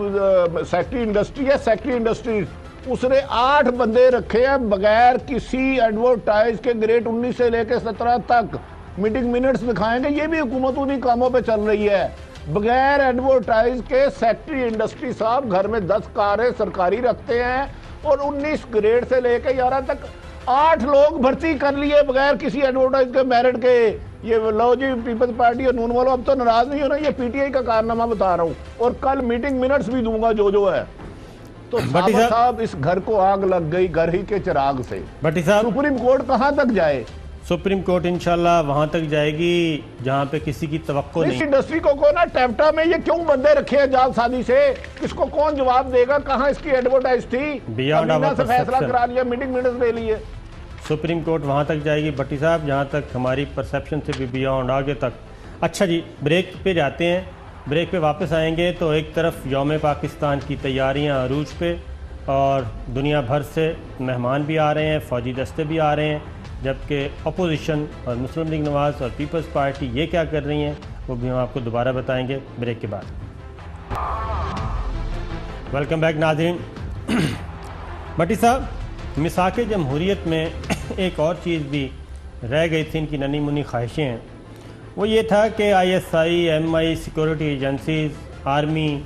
سیکٹری انڈسٹری ہے، سیکٹری انڈسٹریز اس نے 8 بندے رکھے ہیں بغیر کسی ایڈورٹائز کے، گریڈ 19 سے لے کے 17 تک میٹنگ منٹس دکھائیں گے، یہ بھی حکومت انہی کاموں پہ چل رہی ہے بغیر ایڈورٹائز کے۔ سیکٹری انڈسٹری صاحب گھر میں 10 کاریں سرکاری رکھتے ہیں اور 19 گریڈ سے لے کے 11 تک 8 لوگ بھرتی کر لیے بغیر کسی ایڈورٹائز کے میرٹ کے۔ یہ لو جی پیپلز پارٹی اور نون والوں اب تو ناراض نہیں ہونا، یہ پی ٹی آئی کا کارنامہ بتا رہا ہوں اور کل میٹنگ منٹس بھی دوں گا جو ہے۔ تو صاحب اس گھر کو آگ لگ گئی گھر ہی کے چراغ سے۔ بھٹی صاحب سپریم کورٹ کہاں تک جائے؟ سپریم کورٹ انشاءاللہ وہاں تک جائے گی جہاں پہ کسی کی توقع اس نہیں۔ انڈسٹری کو نا ٹیپٹا میں یہ کیوں بندے رکھے ہیں جال سازی سے؟ اس کو کون جواب دے گا؟ کہاں اس کی ایڈورٹائز تھی؟ Beyond our سے فیصلہ perception۔ کرا لیا، میٹنگ منٹس لے لیے۔ سپریم کورٹ وہاں تک جائے گی بھٹی صاحب جہاں تک ہماری پرسیپشن سے بھی بیانڈ آگے تک۔ اچھا جی بریک پہ جاتے ہیں، بریک پہ واپس آئیں گے تو ایک طرف یوم پاکستان کی تیاریاں عروج پہ اور دنیا بھر سے مہمان بھی آ رہے ہیں، فوجی دستے بھی آ رہے ہیں، جبکہ اپوزیشن اور مسلم لیگ نواز اور پیپلز پارٹی یہ کیا کر رہی ہیں وہ بھی ہم آپ کو دوبارہ بتائیں گے بریک کے بعد۔ ویلکم بیک ناظرین۔ بھٹی صاحب میثاق جمہوریت میں ایک اور چیز بھی رہ گئی تھی، ان کی ننھی منی خواہشیں ہیں، وہ یہ تھا کہ I S I, M I, security agencies, army,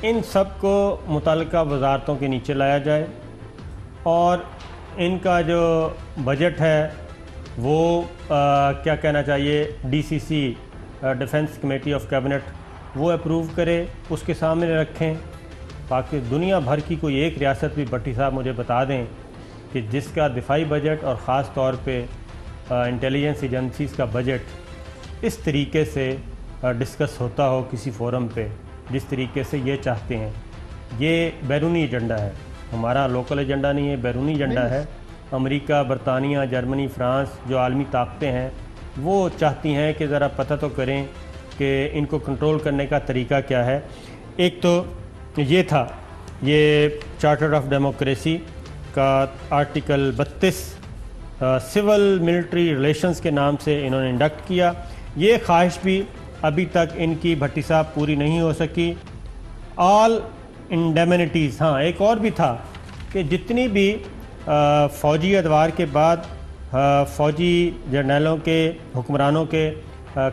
ان سب کو متعلقہ وزارتوں کے نیچے لایا جائے اور ان کا جو بجٹ ہے وہ کیا کہنا چاہیے D C C defence committee of cabinet وہ اپروو کرے، اس کے سامنے رکھیں۔ باقی دنیا بھر کی کوئی ایک ریاست بھی بھٹی صاحب مجھے بتا دیں کہ جس کا دفاعی بجٹ اور خاص طور پہ انٹیلیجنس ایجنسیز کا بجٹ اس طریقے سے ڈسکس ہوتا ہو کسی فورم پہ جس طریقے سے یہ چاہتے ہیں۔ یہ بیرونی ایجنڈا ہے، ہمارا لوکل ایجنڈا نہیں ہے، بیرونی ایجنڈا ہے۔ امریکہ، برطانیہ، جرمنی، فرانس جو عالمی طاقتیں ہیں وہ چاہتی ہیں کہ ذرا پتہ تو کریں کہ ان کو کنٹرول کرنے کا طریقہ کیا ہے۔ ایک تو یہ تھا، یہ چارٹر آف ڈیموکریسی کا آرٹیکل 32 سول ملٹری ریلیشنز کے نام سے انہوں نے انڈکٹ کیا۔ یہ خواہش بھی ابھی تک ان کی بھٹی صاحب پوری نہیں ہو سکی۔ آل انڈیمنٹیز، ہاں ایک اور بھی تھا کہ جتنی بھی فوجی ادوار کے بعد فوجی جرنیلوں کے، حکمرانوں کے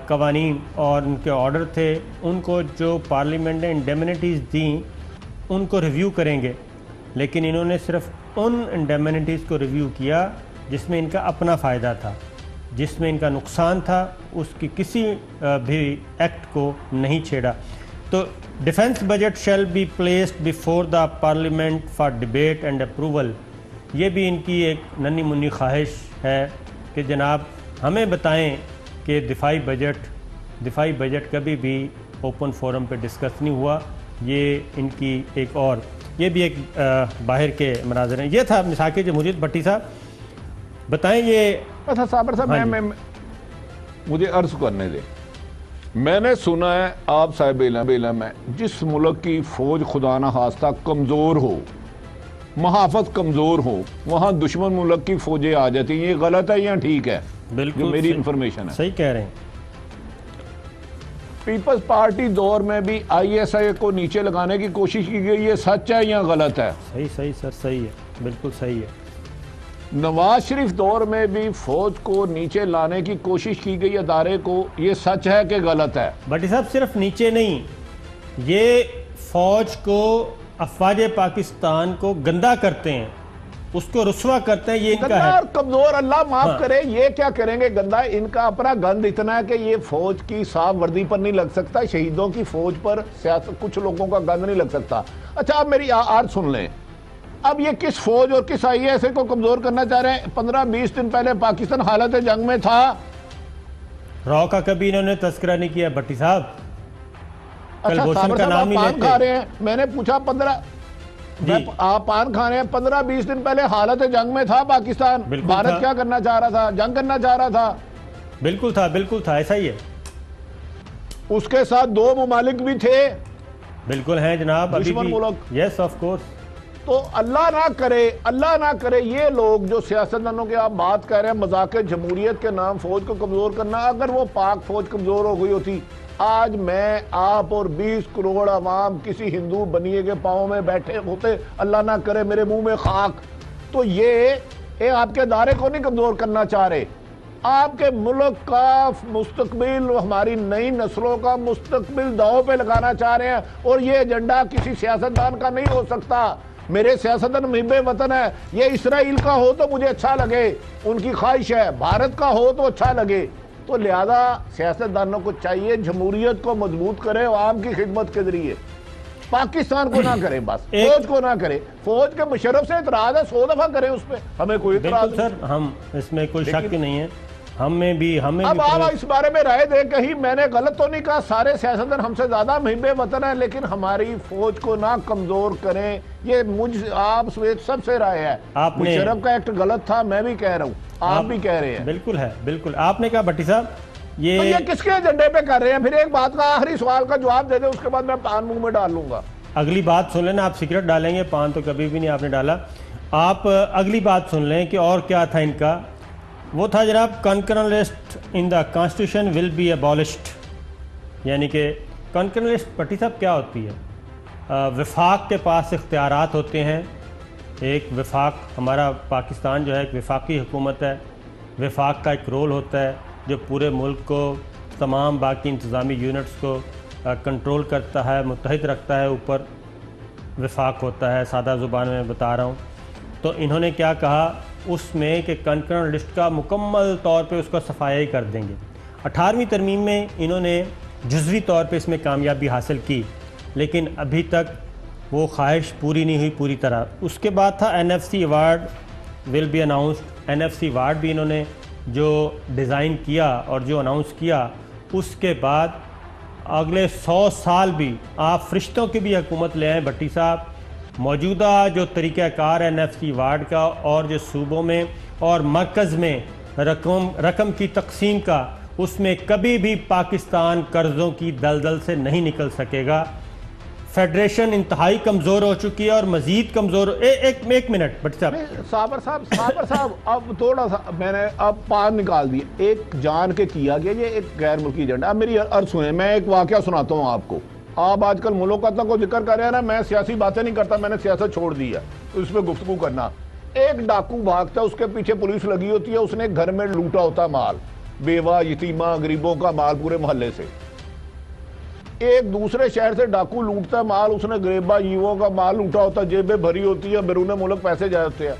قوانین اور ان کے آرڈر تھے، ان کو جو پارلیمنٹ نے انڈیمنٹیز دیں ان کو ریویو کریں گے، لیکن انہوں نے صرف ان انڈیمنٹیز کو ریویو کیا جس میں ان کا اپنا فائدہ تھا، جس میں ان کا نقصان تھا اس کی کسی بھی ایکٹ کو نہیں چھیڑا۔ تو defence budget shall be placed before the parliament for debate and approval, یہ بھی ان کی ایک ننھی منی خواہش ہے کہ جناب ہمیں بتائیں کہ دفاعی بجٹ کبھی بھی اوپن فورم پہ ڈسکس نہیں ہوا۔ یہ ان کی ایک اور یہ بھی ایک باہر کے مناظر ہیں۔ یہ تھا میثاق جمہوریت۔ بھٹی صاحب بتائیں یہ اچھا صابر صاحب مجھے عرض کرنے دیں، میں نے سنا ہے آپ صاحب علم ہے جس ملک کی فوج خدا نہ خواستہ کمزور ہو، محافظ کمزور ہو، وہاں دشمن ملک کی فوجیں آ جاتی ہیں، یہ غلط ہے یا ٹھیک ہے؟ بالکل جو میری انفارمیشن ہے صحیح کہہ رہے ہیں۔ پیپلز پارٹی دور میں بھی آئی ایس آئی کو نیچے لگانے کی کوشش کی گئی، یہ سچ ہے یا غلط ہے؟ صحیح سر، صحیح ہے، بالکل صحیح ہے۔ نواز شریف دور میں بھی فوج کو نیچے لانے کی کوشش کی گئی ادارے کو، یہ سچ ہے کہ غلط ہے؟ بھٹی صاحب صرف نیچے نہیں، یہ فوج کو، افواج پاکستان کو گندا کرتے ہیں، اس کو رسوا کرتے ہیں، یہ ان کا گندا ہے۔ اور کمزور اللہ معاف کرے، یہ کیا کریں گے گندا؟ ان کا اپنا گند اتنا ہے کہ یہ فوج کی صاف وردی پر نہیں لگ سکتا، شہیدوں کی فوج پر کچھ لوگوں کا گند نہیں لگ سکتا۔ اچھا اب میری آج سن لیں، اب یہ کس فوج اور کس آئی ایس اے کو کمزور کرنا چاہ رہے ہیں؟ 15-20 دن پہلے پاکستان حالت جنگ میں تھا، راؤ کا کبھی انہوں نے تذکرہ نہیں کیا بھٹی صاحب، اچھا کلبھوشن کا نام ہی پان لیتے۔ کھا رہے ہیں، میں نے پوچھا آپ پان کھا رہے ہیں، 15-20 دن پہلے حالت جنگ میں تھا پاکستان، بھارت کیا کرنا چاہ رہا تھا؟ جنگ کرنا چاہ رہا تھا۔ بالکل تھا، ایسا ہی ہے۔ اس کے ساتھ 2 ممالک بھی تھے، بالکل ہیں جناب، ابھی دشمن بھی، ملک۔ Yes of course. تو اللہ نہ کرے یہ لوگ جو سیاستدانوں کے آپ بات کہہ رہے ہیں مذاق جمہوریت کے نام فوج کو کمزور کرنا، اگر وہ پاک فوج کمزور ہو گئی ہوتی آج میں آپ اور 20 کروڑ عوام کسی ہندو بنیے کے پاؤں میں بیٹھے ہوتے، اللہ نہ کرے میرے منہ میں خاک. تو یہ آپ کے ادارے کو نہیں کمزور کرنا چاہ رہے، آپ کے ملک کا مستقبل، ہماری نئی نسلوں کا مستقبل داؤ پہ لگانا چاہ رہے ہیں، اور یہ ایجنڈا کسی سیاستدان کا نہیں ہو سکتا. میرے سیاستدان محب وطن ہے، یہ اسرائیل کا ہو تو مجھے اچھا لگے، ان کی خواہش ہے، بھارت کا ہو تو اچھا لگے. تو لہذا سیاستدانوں کو چاہیے جمہوریت کو مضبوط کرے عوام کی خدمت کے ذریعے، پاکستان کو نہ کرے، بس فوج کو نہ کرے. فوج کے مشرف سے اعتراض ہے، 100 دفعہ کرے اس پہ، ہمیں کوئی اعتراض نہیں. سر ہم اس میں کوئی شک نہیں ہے، ہمیں بھی اب آپ اس بارے میں رائے دیں، کہیں میں نے غلط تو نہیں کہا، سارے سیاستدان ہم سے زیادہ محب وطن ہیں، لیکن ہماری فوج کو نہ کمزور کریں، یہ آپ سب سے رائے ہے. مشرف کا ایکٹ غلط تھا، میں بھی کہہ رہا ہوں، آپ بھی کہہ رہے ہیں. بالکل ہے، بالکل. آپ نے کہا بھٹی صاحب یہ کس کے ایجنڈے پہ کر رہے ہیں؟ پھر ایک بات کا آخری سوال کا جواب دے دیں، اس کے بعد میں پان منہ میں ڈال لوں گا. اگلی بات سن لیں نا، آپ سگریٹ ڈالیں گے، پان تو کبھی بھی نہیں آپ نے ڈالا. آپ اگلی بات سن لیں کہ اور کیا تھا ان کا. وہ تھا جناب concurrent list in the constitution will be abolished, یعنی کہ کنکرنٹ لسٹ بھٹی صاحب کیا ہوتی ہے؟ وفاق کے پاس اختیارات ہوتے ہیں. ایک وفاق، ہمارا پاکستان جو ہے ایک وفاقی حکومت ہے، وفاق کا ایک رول ہوتا ہے جو پورے ملک کو، تمام باقی انتظامی یونٹس کو کنٹرول کرتا ہے، متحد رکھتا ہے. اوپر وفاق ہوتا ہے، سادہ زبان میں بتا رہا ہوں. تو انہوں نے کیا کہا اس میں کہ کنکرنٹ لسٹ کا مکمل طور پہ اس کو صفائی کر دیں گے. 18ویں ترمیم میں انہوں نے جزوی طور پہ اس میں کامیابی حاصل کی، لیکن ابھی تک وہ خواہش پوری نہیں ہوئی پوری طرح. اس کے بعد تھا NFC award will be announced. NFC award بھی انہوں نے جو ڈیزائن کیا اور جو اناؤنس کیا، اس کے بعد اگلے 100 سال بھی آپ فرشتوں کی بھی حکومت لے آئیں بھٹی صاحب، موجودہ جو طریقہ کار ہے NFC ایوارڈ کا اور جو صوبوں میں اور مرکز میں رقم کی تقسیم کا، اس میں کبھی بھی پاکستان قرضوں کی دلدل سے نہیں نکل سکے گا. فیڈریشن انتہائی کمزور ہو چکی ہے اور مزید کمزور. ایک منٹ بھٹی صاحب. صابر صاحب اب تھوڑا سا میں نے اب پار نکال دی، ایک جان کے کیا گیا یہ ایک غیر ملکی ایجنڈا. اب میری عرض سنیں، میں ایک واقعہ سناتا ہوں آپ کو. آپ آج کل ملوکتہ کو ذکر کر رہے ہیں نا، میں سیاسی باتیں نہیں کرتا، میں نے سیاست چھوڑ دی ہے اس پہ گفتگو کرنا. ایک ڈاکو بھاگتا ہے، اس کے پیچھے پولیس لگی ہوتی ہے، اس نے گھر میں لوٹا ہوتا مال، بیوہ یتیمہ غریبوں کا مال پورے محلے سے. ایک دوسرے شہر سے ڈاکو لوٹتا ہے مال، اس نے غریبہ یووں کا مال لوٹا ہوتا ہے، جیبیں بھری ہوتی ہے، بیرون ملک پیسے جائے ہوتے ہیں.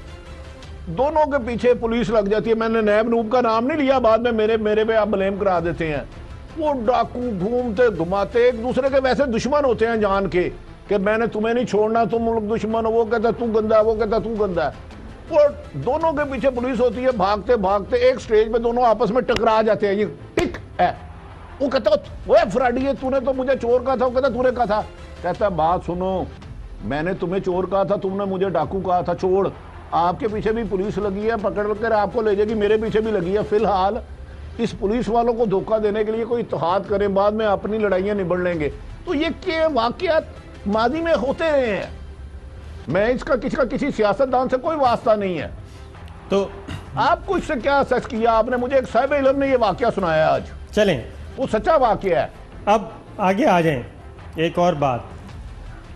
دونوں کے پیچھے پولیس لگ جاتی ہے. میں نے نیب نوب کا نام نہیں لیا، بعد میں میرے پہ آپ بلیم کرا دیتے ہیں. وہ ڈاکو گھومتے گھماتے ایک دوسرے کے ویسے دشمن ہوتے ہیں جان کے کہ میں نے تمہیں نہیں چھوڑنا، تم ملک دشمن ہو. وہ کہتا ہے تو گندا ہے، وہ کہتا ہے تو گندا ہے. وہ دونوں کے پیچھے پولیس ہوتی ہے، بھاگتے بھاگتے ایک سٹیج پہ دونوں آپس میں ٹکرا جاتے ہیں. یہ ٹک ہے. وہ کہتا ہے وہ فراڈی ہے، تو نے تو مجھے چور کہا تھا. وہ کہتا ہے تو نے کہا تھا. کہتا ہے بات سنو، میں نے تمہیں چور کہا تھا، تم نے مجھے ڈاکو کہا تھا. چھوڑ، آپ کے پیچھے بھی پولیس لگی ہے، پکڑ کر آپ کو لے جائے گی، میرے پیچھے بھی لگی ہے. فی الحال اس پولیس والوں کو دھوکہ دینے کے لیے کوئی اتحاد کریں، بعد میں اپنی لڑائیاں نبڑ لیں گے. تو یہ کہ واقعات ماضی میں ہوتے رہے ہیں. میں اس کا کسی سیاستدان سے کوئی واسطہ نہیں ہے. تو آپ کچھ سے کیا سچ کیا آپ نے؟ مجھے ایک صاحب علم نے یہ واقعہ سنایا آج، چلیں وہ سچا واقعہ ہے. اب آگے آ جائیں. ایک اور بات،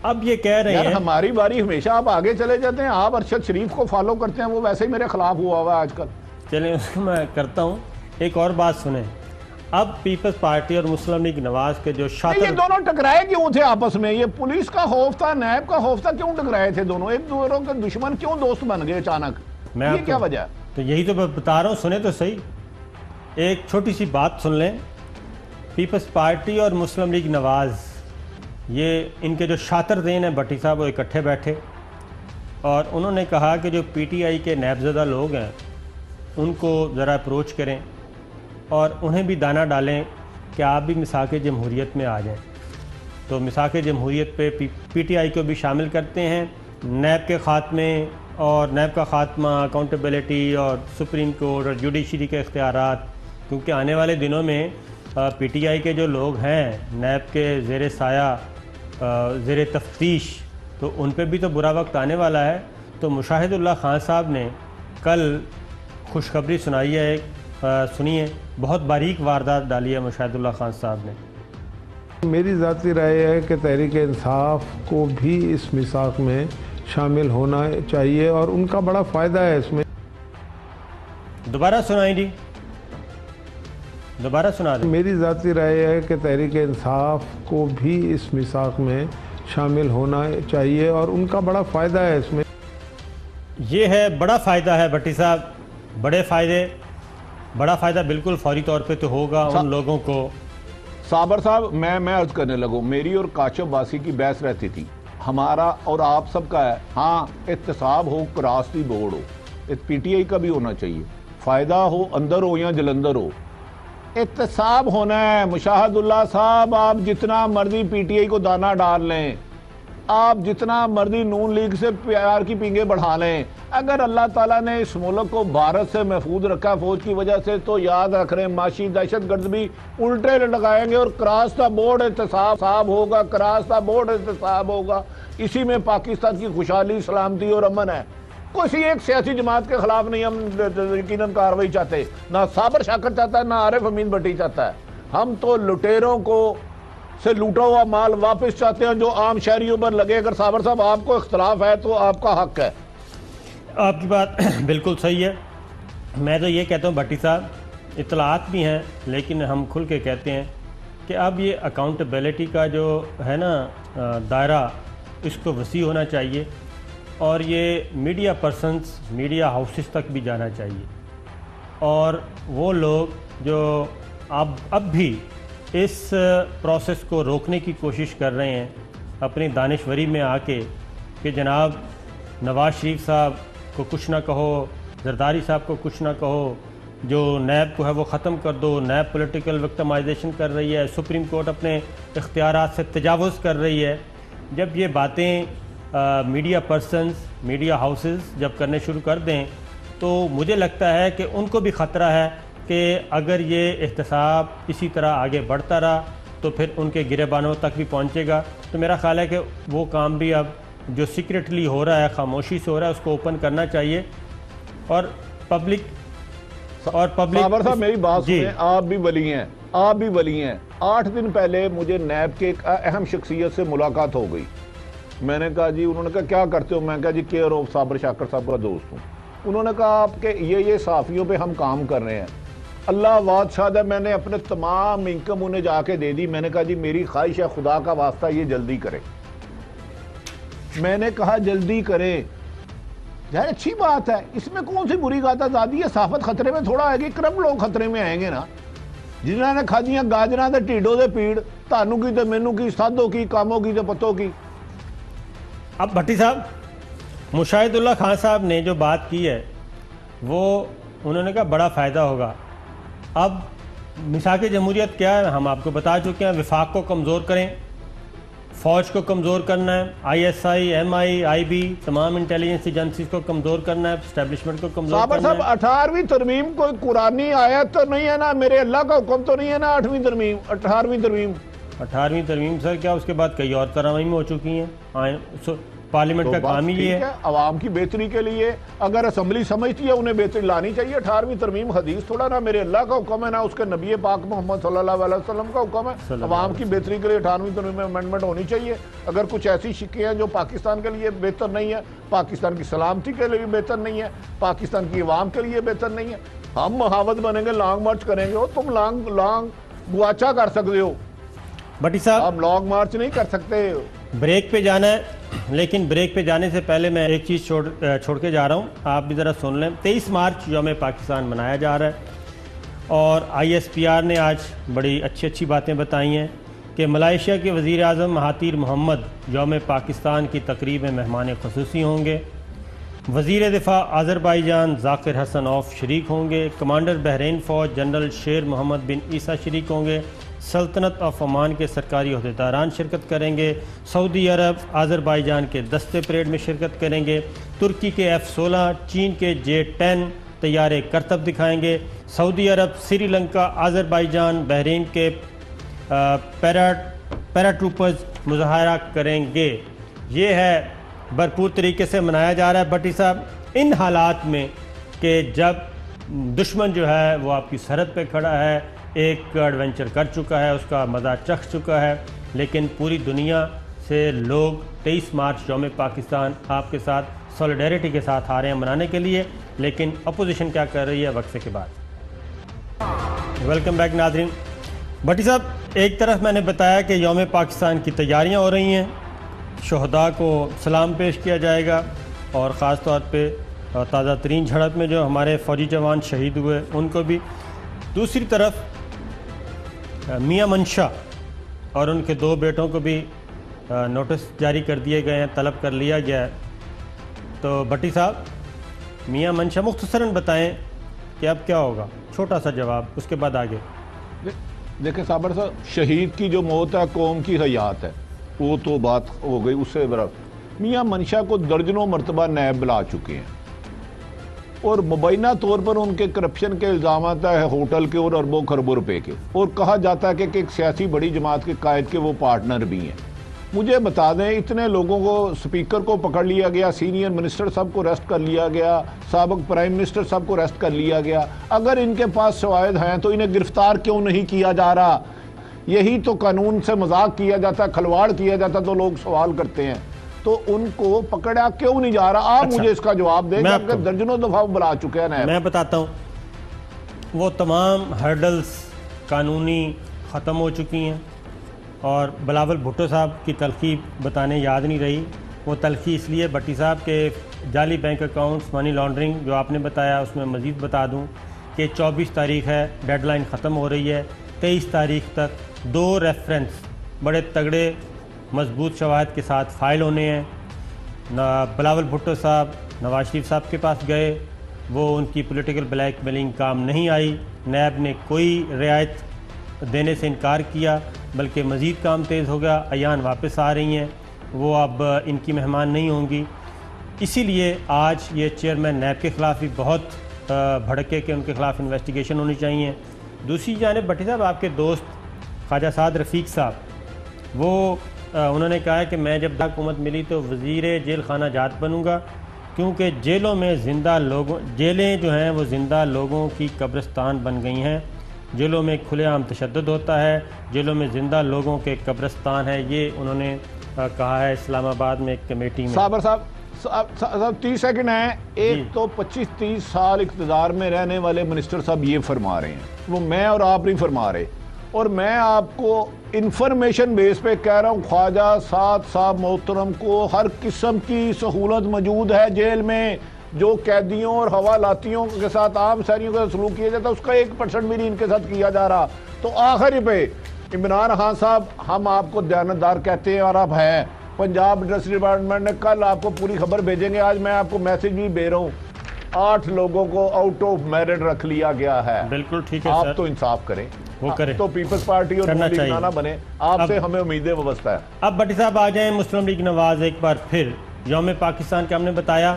اب یہ کہہ رہے ہیں ہماری باری ہمیشہ آپ آگے چلے جاتے ہیں. آپ ارشد شریف کو فالو کرتے ہیں، وہ ویسے ہی میرے خلاف ہوا ہوا ہے آج کل. چلیں اس کو میں کرتا ہوں. ایک اور بات سنیں. اب پیپلز پارٹی اور مسلم لیگ نواز کے جو یہ دونوں ٹکرائے کیوں تھے آپس میں؟ یہ پولیس کا خوف تھا، نیب کا خوف تھا، کیوں ٹکرائے تھے دونوں؟ ایک دوسروں کے دشمن کیوں دوست بن گئے اچانک؟ یہ کیا وجہ ہے؟ تو یہی تو بتا رہا ہوں، سنیں تو صحیح. ایک چھوٹی سی بات سن لیں. پیپلز پارٹی اور مسلم لیگ نواز، یہ ان کے جو شاطر ذہن ہیں بھٹی صاحب، وہ اکٹھے بیٹھے اور انہوں نے کہا کہ جو PTI کے نیب زدہ لوگ ہیں ان کو ذرا اپروچ کریں اور انہیں بھی دانہ ڈالیں کہ آپ بھی میثاق جمہوریت میں آ جائیں. تو میثاق جمہوریت پہ PTI کو بھی شامل کرتے ہیں. نیب کے خاتمے اور نیب کا خاتمہ، اکاؤنٹیبلٹی اور سپریم کورٹ اور جوڈیشری کے اختیارات، کیونکہ آنے والے دنوں میں PTI کے جو لوگ ہیں نیب کے زیر سایہ، زیر تفتیش، تو ان پہ بھی تو برا وقت آنے والا ہے. تو مشاہد اللہ خان صاحب نے کل خوشخبری سنائی ہے، ایک سنیے، بہت باریک واردات ڈالی ہے مشاہد اللہ خان صاحب نے. میری ذاتی رائے ہے کہ تحریک انصاف کو بھی اس میثاق میں شامل ہونا چاہیے اور ان کا بڑا فائدہ ہے اس میں. دوبارہ سنائیں جی، دوبارہ سنا دیں. میری ذاتی رائے ہے کہ تحریک انصاف کو بھی اس میثاق میں شامل ہونا چاہیے اور ان کا بڑا فائدہ ہے اس میں. یہ ہے بڑا فائدہ ہے بھٹی صاحب، بڑے فائدے، بڑا فائدہ بالکل فوری طور پہ تو ہوگا ان لوگوں کو. صابر صاحب میں عرض کرنے لگوں، میری اور کاشف واسی کی بحث رہتی تھی، ہمارا اور آپ سب کا ہے. ہاں احتساب ہو، کراس دی بورڈ ہو، پی ٹی آئی کا بھی ہونا چاہیے، فائدہ ہو اندر ہو یا جلندر ہو، احتساب ہونا ہے. مشاہد اللہ صاحب آپ جتنا مرضی پی ٹی آئی کو دانہ ڈال لیں، آپ جتنا مرضی نون لیگ سے پیار کی پینگیں بڑھا لیں، اگر اللہ تعالیٰ نے اس ملک کو بھارت سے محفوظ رکھا فوج کی وجہ سے تو یاد رکھ رہے ہیں معاشی دہشت گرد بھی الٹے لگائیں گے اور کراس دا بورڈ احتساب ہوگا، کراس دا بورڈ احتساب ہوگا. اسی میں پاکستان کی خوشحالی، سلامتی اور امن ہے. کسی ایک سیاسی جماعت کے خلاف نہیں ہم یقیناً کارروائی چاہتے، نہ صابر شاکر چاہتا ہے، نہ عارف امین بھٹی چاہتا ہے. ہم تو لٹیروں کو سے لوٹا ہوا مال واپس چاہتے ہیں جو عام شہریوں پر لگے. اگر صابر صاحب آپ کو اختلاف ہے تو آپ کا حق ہے. آپ کی بات بالکل صحیح ہے. میں تو یہ کہتا ہوں بھٹی صاحب، اطلاعات بھی ہیں لیکن ہم کھل کے کہتے ہیں کہ اب یہ اکاؤنٹیبلٹی کا جو ہے نا دائرہ، اس کو وسیع ہونا چاہیے اور یہ میڈیا پرسنز، میڈیا ہاؤسز تک بھی جانا چاہیے. اور وہ لوگ جو اب بھی اس پروسیس کو روکنے کی کوشش کر رہے ہیں اپنی دانشوری میں آ کے کہ جناب نواز شریف صاحب کو کچھ نہ کہو، زرداری صاحب کو کچھ نہ کہو، جو نیب کو ہے وہ ختم کر دو، نیب پولیٹیکل وکٹمائزیشن کر رہی ہے، سپریم کورٹ اپنے اختیارات سے تجاوز کر رہی ہے. جب یہ باتیں میڈیا پرسنز، میڈیا ہاؤسز جب کرنے شروع کر دیں تو مجھے لگتا ہے کہ ان کو بھی خطرہ ہے کہ اگر یہ احتساب اسی طرح آگے بڑھتا رہا تو پھر ان کے گریبانوں تک بھی پہنچے گا. تو میرا خیال ہے کہ وہ کام بھی اب جو سیکرٹلی ہو رہا ہے، خاموشی سے ہو رہا ہے، اس کو اوپن کرنا چاہیے. اور پبلک صابر صاحب میری بات سنیں، آپ بھی ولی ہیں، آپ بھی ولی ہیں. 8 دن پہلے مجھے نیب کے ایک اہم شخصیت سے ملاقات ہو گئی. میں نے کہا جی، انہوں نے کہا کیا کرتے ہو؟ میں نے کہا جی کیئر آف صابر شاکر صاحب کا دوست ہوں. انہوں نے کہا آپ کے یہ صحافیوں پہ ہم کام کر رہے ہیں. اللہ وعد شاہد ہے، میں نے اپنے تمام انکم انہیں جا کے دے دی. میں نے کہا جی میری خواہش ہے خدا کا واسطہ یہ جلدی کرے. میں نے کہا جلدی کرے. یار اچھی بات ہے، اس میں کون سی بری بات آزادی ہے؟ صحافت خطرے میں تھوڑا آئے گی، کرم لوگ خطرے میں آئیں گے نا. جنہوں نے کھادیاں گاجراں تے ٹیڈو دے پیڑ، تانوں کی تے مینوں کی، سادوں کی، کاموں کی تے پتوں کی. اب بھٹی صاحب، مشاہد اللہ خان صاحب نے جو بات کی ہے وہ انہوں نے کہا بڑا فائدہ ہوگا. اب میثاق جمہوریت کیا ہے ہم آپ کو بتا چکے ہیں. وفاق کو کمزور کریں، فوج کو کمزور کرنا ہے، I S I, M I, I B, تمام انٹیلیجنس ایجنسیز کو کمزور کرنا ہے، اسٹیبلشمنٹ کو کمزور صابر کرنا ہے. صاحب 18ویں ترمیم کوئی قرآنی آیت تو نہیں ہے نا؟ میرے اللہ کا حکم تو نہیں ہے نا 8ویں ترمیم؟ 18ویں ترمیم سر کیا اس کے بعد کئی اور ترامیم ہو چکی ہیں. پارلیمنٹ کا کام ہی یہ ہے عوام کی بہتری کے لیے. اگر اسمبلی سمجھتی ہے انہیں بہتری لانی چاہیے. 18ویں ترمیم حدیث تھوڑا نا میرے اللہ کا حکم ہے، نہ اس کے نبی پاک محمد صلی اللہ علیہ وسلم کا حکم ہے. عوام کی بہتری کے لیے 18ویں ترمیم میں امینڈمنٹ ہونی چاہیے. اگر کچھ ایسی شکیں ہیں جو پاکستان کے لیے بہتر نہیں ہے، پاکستان کی سلامتی کے لیے بہتر نہیں ہے، پاکستان کی عوام کے لیے بہتر نہیں ہے، ہم محاوت بنیں گے، لانگ مارچ کریں گے. تم لانگ گواچا کر سکتے ہو، بھٹی صاحب آپ لانگ مارچ نہیں کر سکتے. بریک پہ جانا ہے، لیکن بریک پہ جانے سے پہلے میں ایک چیز چھوڑ کے جا رہا ہوں، آپ بھی ذرا سن لیں. 23 مارچ یوم پاکستان منایا جا رہا ہے اور آئی ایس پی آر نے آج بڑی اچھی باتیں بتائی ہیں کہ ملائیشیا کے وزیر اعظم مہاتیر محمد یوم پاکستان کی تقریب میں مہمان خصوصی ہوں گے. وزیر دفاع آذربائیجان ذاکر حسن اوف شریک ہوں گے. کمانڈر بحرین فوج جنرل شیر محمد بن عیسیٰ شریک ہوں گے. سلطنت آف عمان کے سرکاری عہدیداران شرکت کریں گے. سعودی عرب آذربائیجان کے دستے پریڈ میں شرکت کریں گے. ترکی کے F-16، چین کے J-10 طیارے کرتب دکھائیں گے. سعودی عرب، سری لنکا، آذربائیجان، بحرین کے پیراٹروپرز مظاہرہ کریں گے. یہ ہے بھرپور طریقے سے منایا جا رہا ہے. بھٹی صاحب ان حالات میں کہ جب دشمن جو ہے وہ آپ کی سرحد پہ کھڑا ہے, ایک ایڈونچر کر چکا ہے, اس کا مزہ چکھ چکا ہے, لیکن پوری دنیا سے لوگ 23 مارچ یوم پاکستان آپ کے ساتھ سولیڈیرٹی کے ساتھ آ رہے ہیں منانے کے لیے, لیکن اپوزیشن کیا کر رہی ہے وقفے کے بعد. ویلکم بیک ناظرین. بھٹی صاحب ایک طرف میں نے بتایا کہ یوم پاکستان کی تیاریاں ہو رہی ہیں, شہداء کو سلام پیش کیا جائے گا, اور خاص طور پہ تازہ ترین جھڑپ میں جو ہمارے فوجی جوان شہید ہوئے ان کو بھی. دوسری طرف میاں منشا اور ان کے 2 بیٹوں کو بھی نوٹس جاری کر دیے گئے ہیں, طلب کر لیا گیا ہے. تو بھٹی صاحب میاں منشا مختصراً بتائیں کہ اب کیا ہوگا, چھوٹا سا جواب, اس کے بعد آگے. دیکھیں صابر صاحب, شہید کی جو موت ہے قوم کی حیات ہے, وہ تو بات ہو گئی. اس سے برابر میاں منشا کو درجنوں مرتبہ نیب بلا چکے ہیں, اور مبینہ طور پر ان کے کرپشن کے الزامات ہے ہوٹل کے اور اربوں خربوں روپے کے, اور کہا جاتا ہے کہ ایک سیاسی بڑی جماعت کے قائد کے وہ پارٹنر بھی ہیں. مجھے بتا دیں, اتنے لوگوں کو, سپیکر کو پکڑ لیا گیا, سینئر منسٹر سب کو ریسٹ کر لیا گیا, سابق پرائم منسٹر سب کو ریسٹ کر لیا گیا. اگر ان کے پاس شواہد ہیں تو انہیں گرفتار کیوں نہیں کیا جا رہا؟ یہی تو قانون سے مذاق کیا جاتا, کھلواڑ کیا جاتا, تو لوگ سوال کرتے ہیں. تو ان کو پکڑا کیوں نہیں جا رہا؟ آپ مجھے اس کا جواب دیں, کہ درجنوں دفعہ بلا چکے ہیں. میں بتاتا ہوں, وہ تمام ہرڈلز قانونی ختم ہو چکی ہیں, اور بلاول بھٹو صاحب کی تلخی بتانے یاد نہیں رہی. وہ تلخی اس لیے بھٹی صاحب کے جعلی بینک اکاؤنٹس, منی لانڈرنگ جو آپ نے بتایا, اس میں مزید بتا دوں کہ 24 تاریخ ہے, ڈیڈ لائن ختم ہو رہی ہے. 23 تاریخ تک 2 ریفرنس بڑے تگڑے مضبوط شواہد کے ساتھ فائل ہونے ہیں. بلاول بھٹو صاحب نواز شریف صاحب کے پاس گئے, وہ ان کی پولیٹیکل بلیک میلنگ کام نہیں آئی, نیب نے کوئی رعایت دینے سے انکار کیا, بلکہ مزید کام تیز ہو گیا. ایان واپس آ رہی ہیں, وہ اب ان کی مہمان نہیں ہوں گی. اسی لیے آج یہ چیئرمین نیب کے خلاف بھی بہت بھڑکے کہ ان کے خلاف انویسٹیگیشن ہونی چاہیے. دوسری جانب بھٹی صاحب آپ کے دوست خواجہ سعد رفیق صاحب, وہ انہوں نے کہا ہے کہ میں جب حکومت ملی تو وزیر جیل خانہ جات بنوں گا, کیونکہ جیلوں میں زندہ لوگوں, جیلیں جو ہیں وہ زندہ لوگوں کی قبرستان بن گئی ہیں. جیلوں میں کھلے عام تشدد ہوتا ہے, جیلوں میں زندہ لوگوں کے قبرستان ہے. یہ انہوں نے کہا ہے اسلام آباد میں ایک کمیٹی میں. صابر صاحب 30 سیکنڈ ہیں. ایک تو 25-30 سال اقتدار میں رہنے والے منسٹر صاحب یہ فرما رہے ہیں, وہ میں اور آپ نہیں فرما رہے, اور میں آپ کو انفارمیشن بیس پہ کہہ رہا ہوں, خواجہ سعد صاحب محترم کو ہر قسم کی سہولت موجود ہے جیل میں. جو قیدیوں اور حوالاتیوں کے ساتھ عام شہریوں کا سلوک کیا جاتا ہے, اس کا 1% بھی نہیں ان کے ساتھ کیا جا رہا. تو آخر پہ عمران خان صاحب, ہم آپ کو دیانتدار کہتے ہیں اور آپ ہیں. پنجاب انڈسٹری ڈپارٹمنٹ نے کل آپ کو پوری خبر بھیجیں گے. آج میں آپ کو میسج بھی بھیج رہا ہوں, 8 لوگوں کو آؤٹ آف میرٹ رکھ لیا گیا ہے. بالکل ٹھیک ہے, آپ تو انصاف کریں, وہ کریں, تو پیپلز پارٹی اور نون لیگ نہ بنے. آپ سے ہمیں امیدیں وابستہ ہے. اب بھٹی صاحب آ جائیں. مسلم لیگ نواز ایک بار پھر یوم پاکستان کا ہم نے بتایا,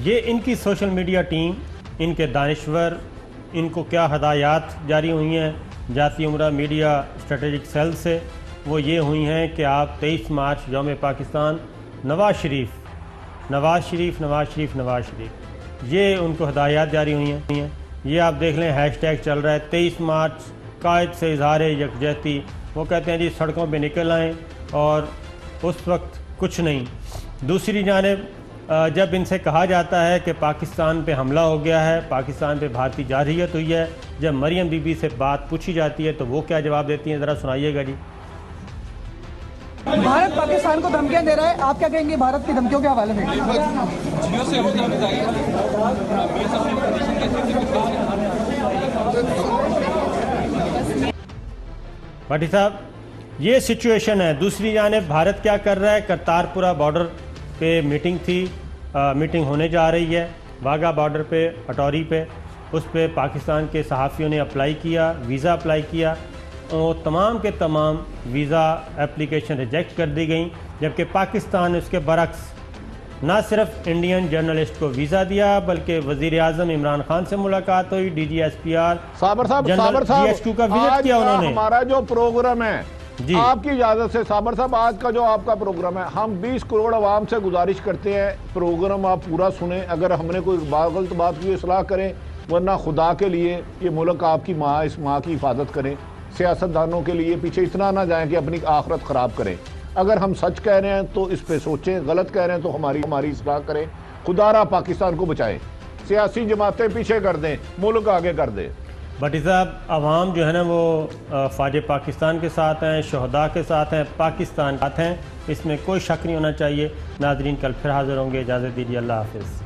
یہ ان کی سوشل میڈیا ٹیم, ان کے دانشور, ان کو کیا ہدایات جاری ہوئی ہیں جاتی عمرہ میڈیا اسٹریٹجک سیل سے, وہ یہ ہوئی ہیں کہ آپ 23 مارچ یوم پاکستان نواز شریف نواز شریف نواز شریف نواز شریف, یہ ان کو ہدایات جاری ہوئی ہیں. یہ آپ دیکھ لیں, ہیش ٹیگ چل رہا ہے 23 مارچ قائد سے اظہار یکجہتی. وہ کہتے ہیں جی سڑکوں پہ نکل آئیں, اور اس وقت کچھ نہیں. دوسری جانب جب ان سے کہا جاتا ہے کہ پاکستان پہ حملہ ہو گیا ہے, پاکستان پہ بھارتی جارحیت ہوئی ہے, جب مریم بی بی سے بات پوچھی جاتی ہے تو وہ کیا جواب دیتی ہیں, ذرا سنائیے گا جی. بھارت پاکستان کو دھمکیاں دے رہا ہے, آپ کیا کہیں گے بھارت کی دھمکیوں کے حوالے میں؟ بھٹی صاحب یہ سچویشن ہے. دوسری جانب بھارت کیا کر رہا ہے, کرتارپورہ بارڈر پہ میٹنگ تھی, میٹنگ ہونے جا رہی ہے واگا بارڈر پہ, اٹوری پہ. اس پہ پاکستان کے صحافیوں نے اپلائی کیا, ویزا اپلائی کیا, اور تمام کے تمام ویزا اپلیکیشن ریجیکٹ کر دی گئیں, جبکہ پاکستان نے اس کے برعکس نہ صرف انڈین جرنلسٹ کو ویزا دیا بلکہ وزیر اعظم عمران خان سے ملاقات ہوئی, D G S P R Sabir sahib G H Q کا وزٹ کیا انہوں نے. ہمارا جو پروگرام ہے جی آپ کی اجازت سے صابر صاحب، آج کا جو آپ کا پروگرام ہے، ہم 20 کروڑ عوام سے گزارش کرتے ہیں پروگرام آپ پورا سنیں، اگر ہم نے کوئی غلط بات کی اصلاح کریں، ورنہ خدا کے لیے یہ ملک آپ کی ماں، اس ماں کی حفاظت کریں، سیاستدانوں کے لیے پیچھے اتنا نہ جائیں کہ اپنی آخرت خراب کریں۔ اگر ہم سچ کہہ رہے ہیں تو اس پہ سوچیں، غلط کہہ رہے ہیں تو ہماری اصلاح کریں، خدا را پاکستان کو بچائیں، سیاسی جماعتیں پیچھے کر دیں، ملک آگے کر دیں۔ بھٹی صاحب، عوام جو ہے نا وہ فوج پاکستان کے ساتھ ہیں، شہداء کے ساتھ ہیں، پاکستان کے ساتھ ہیں، اس میں کوئی شک نہیں ہونا چاہیے۔ ناظرین، کل پھر حاضر ہوں گے، اجازت دیجیے، اللہ حافظ۔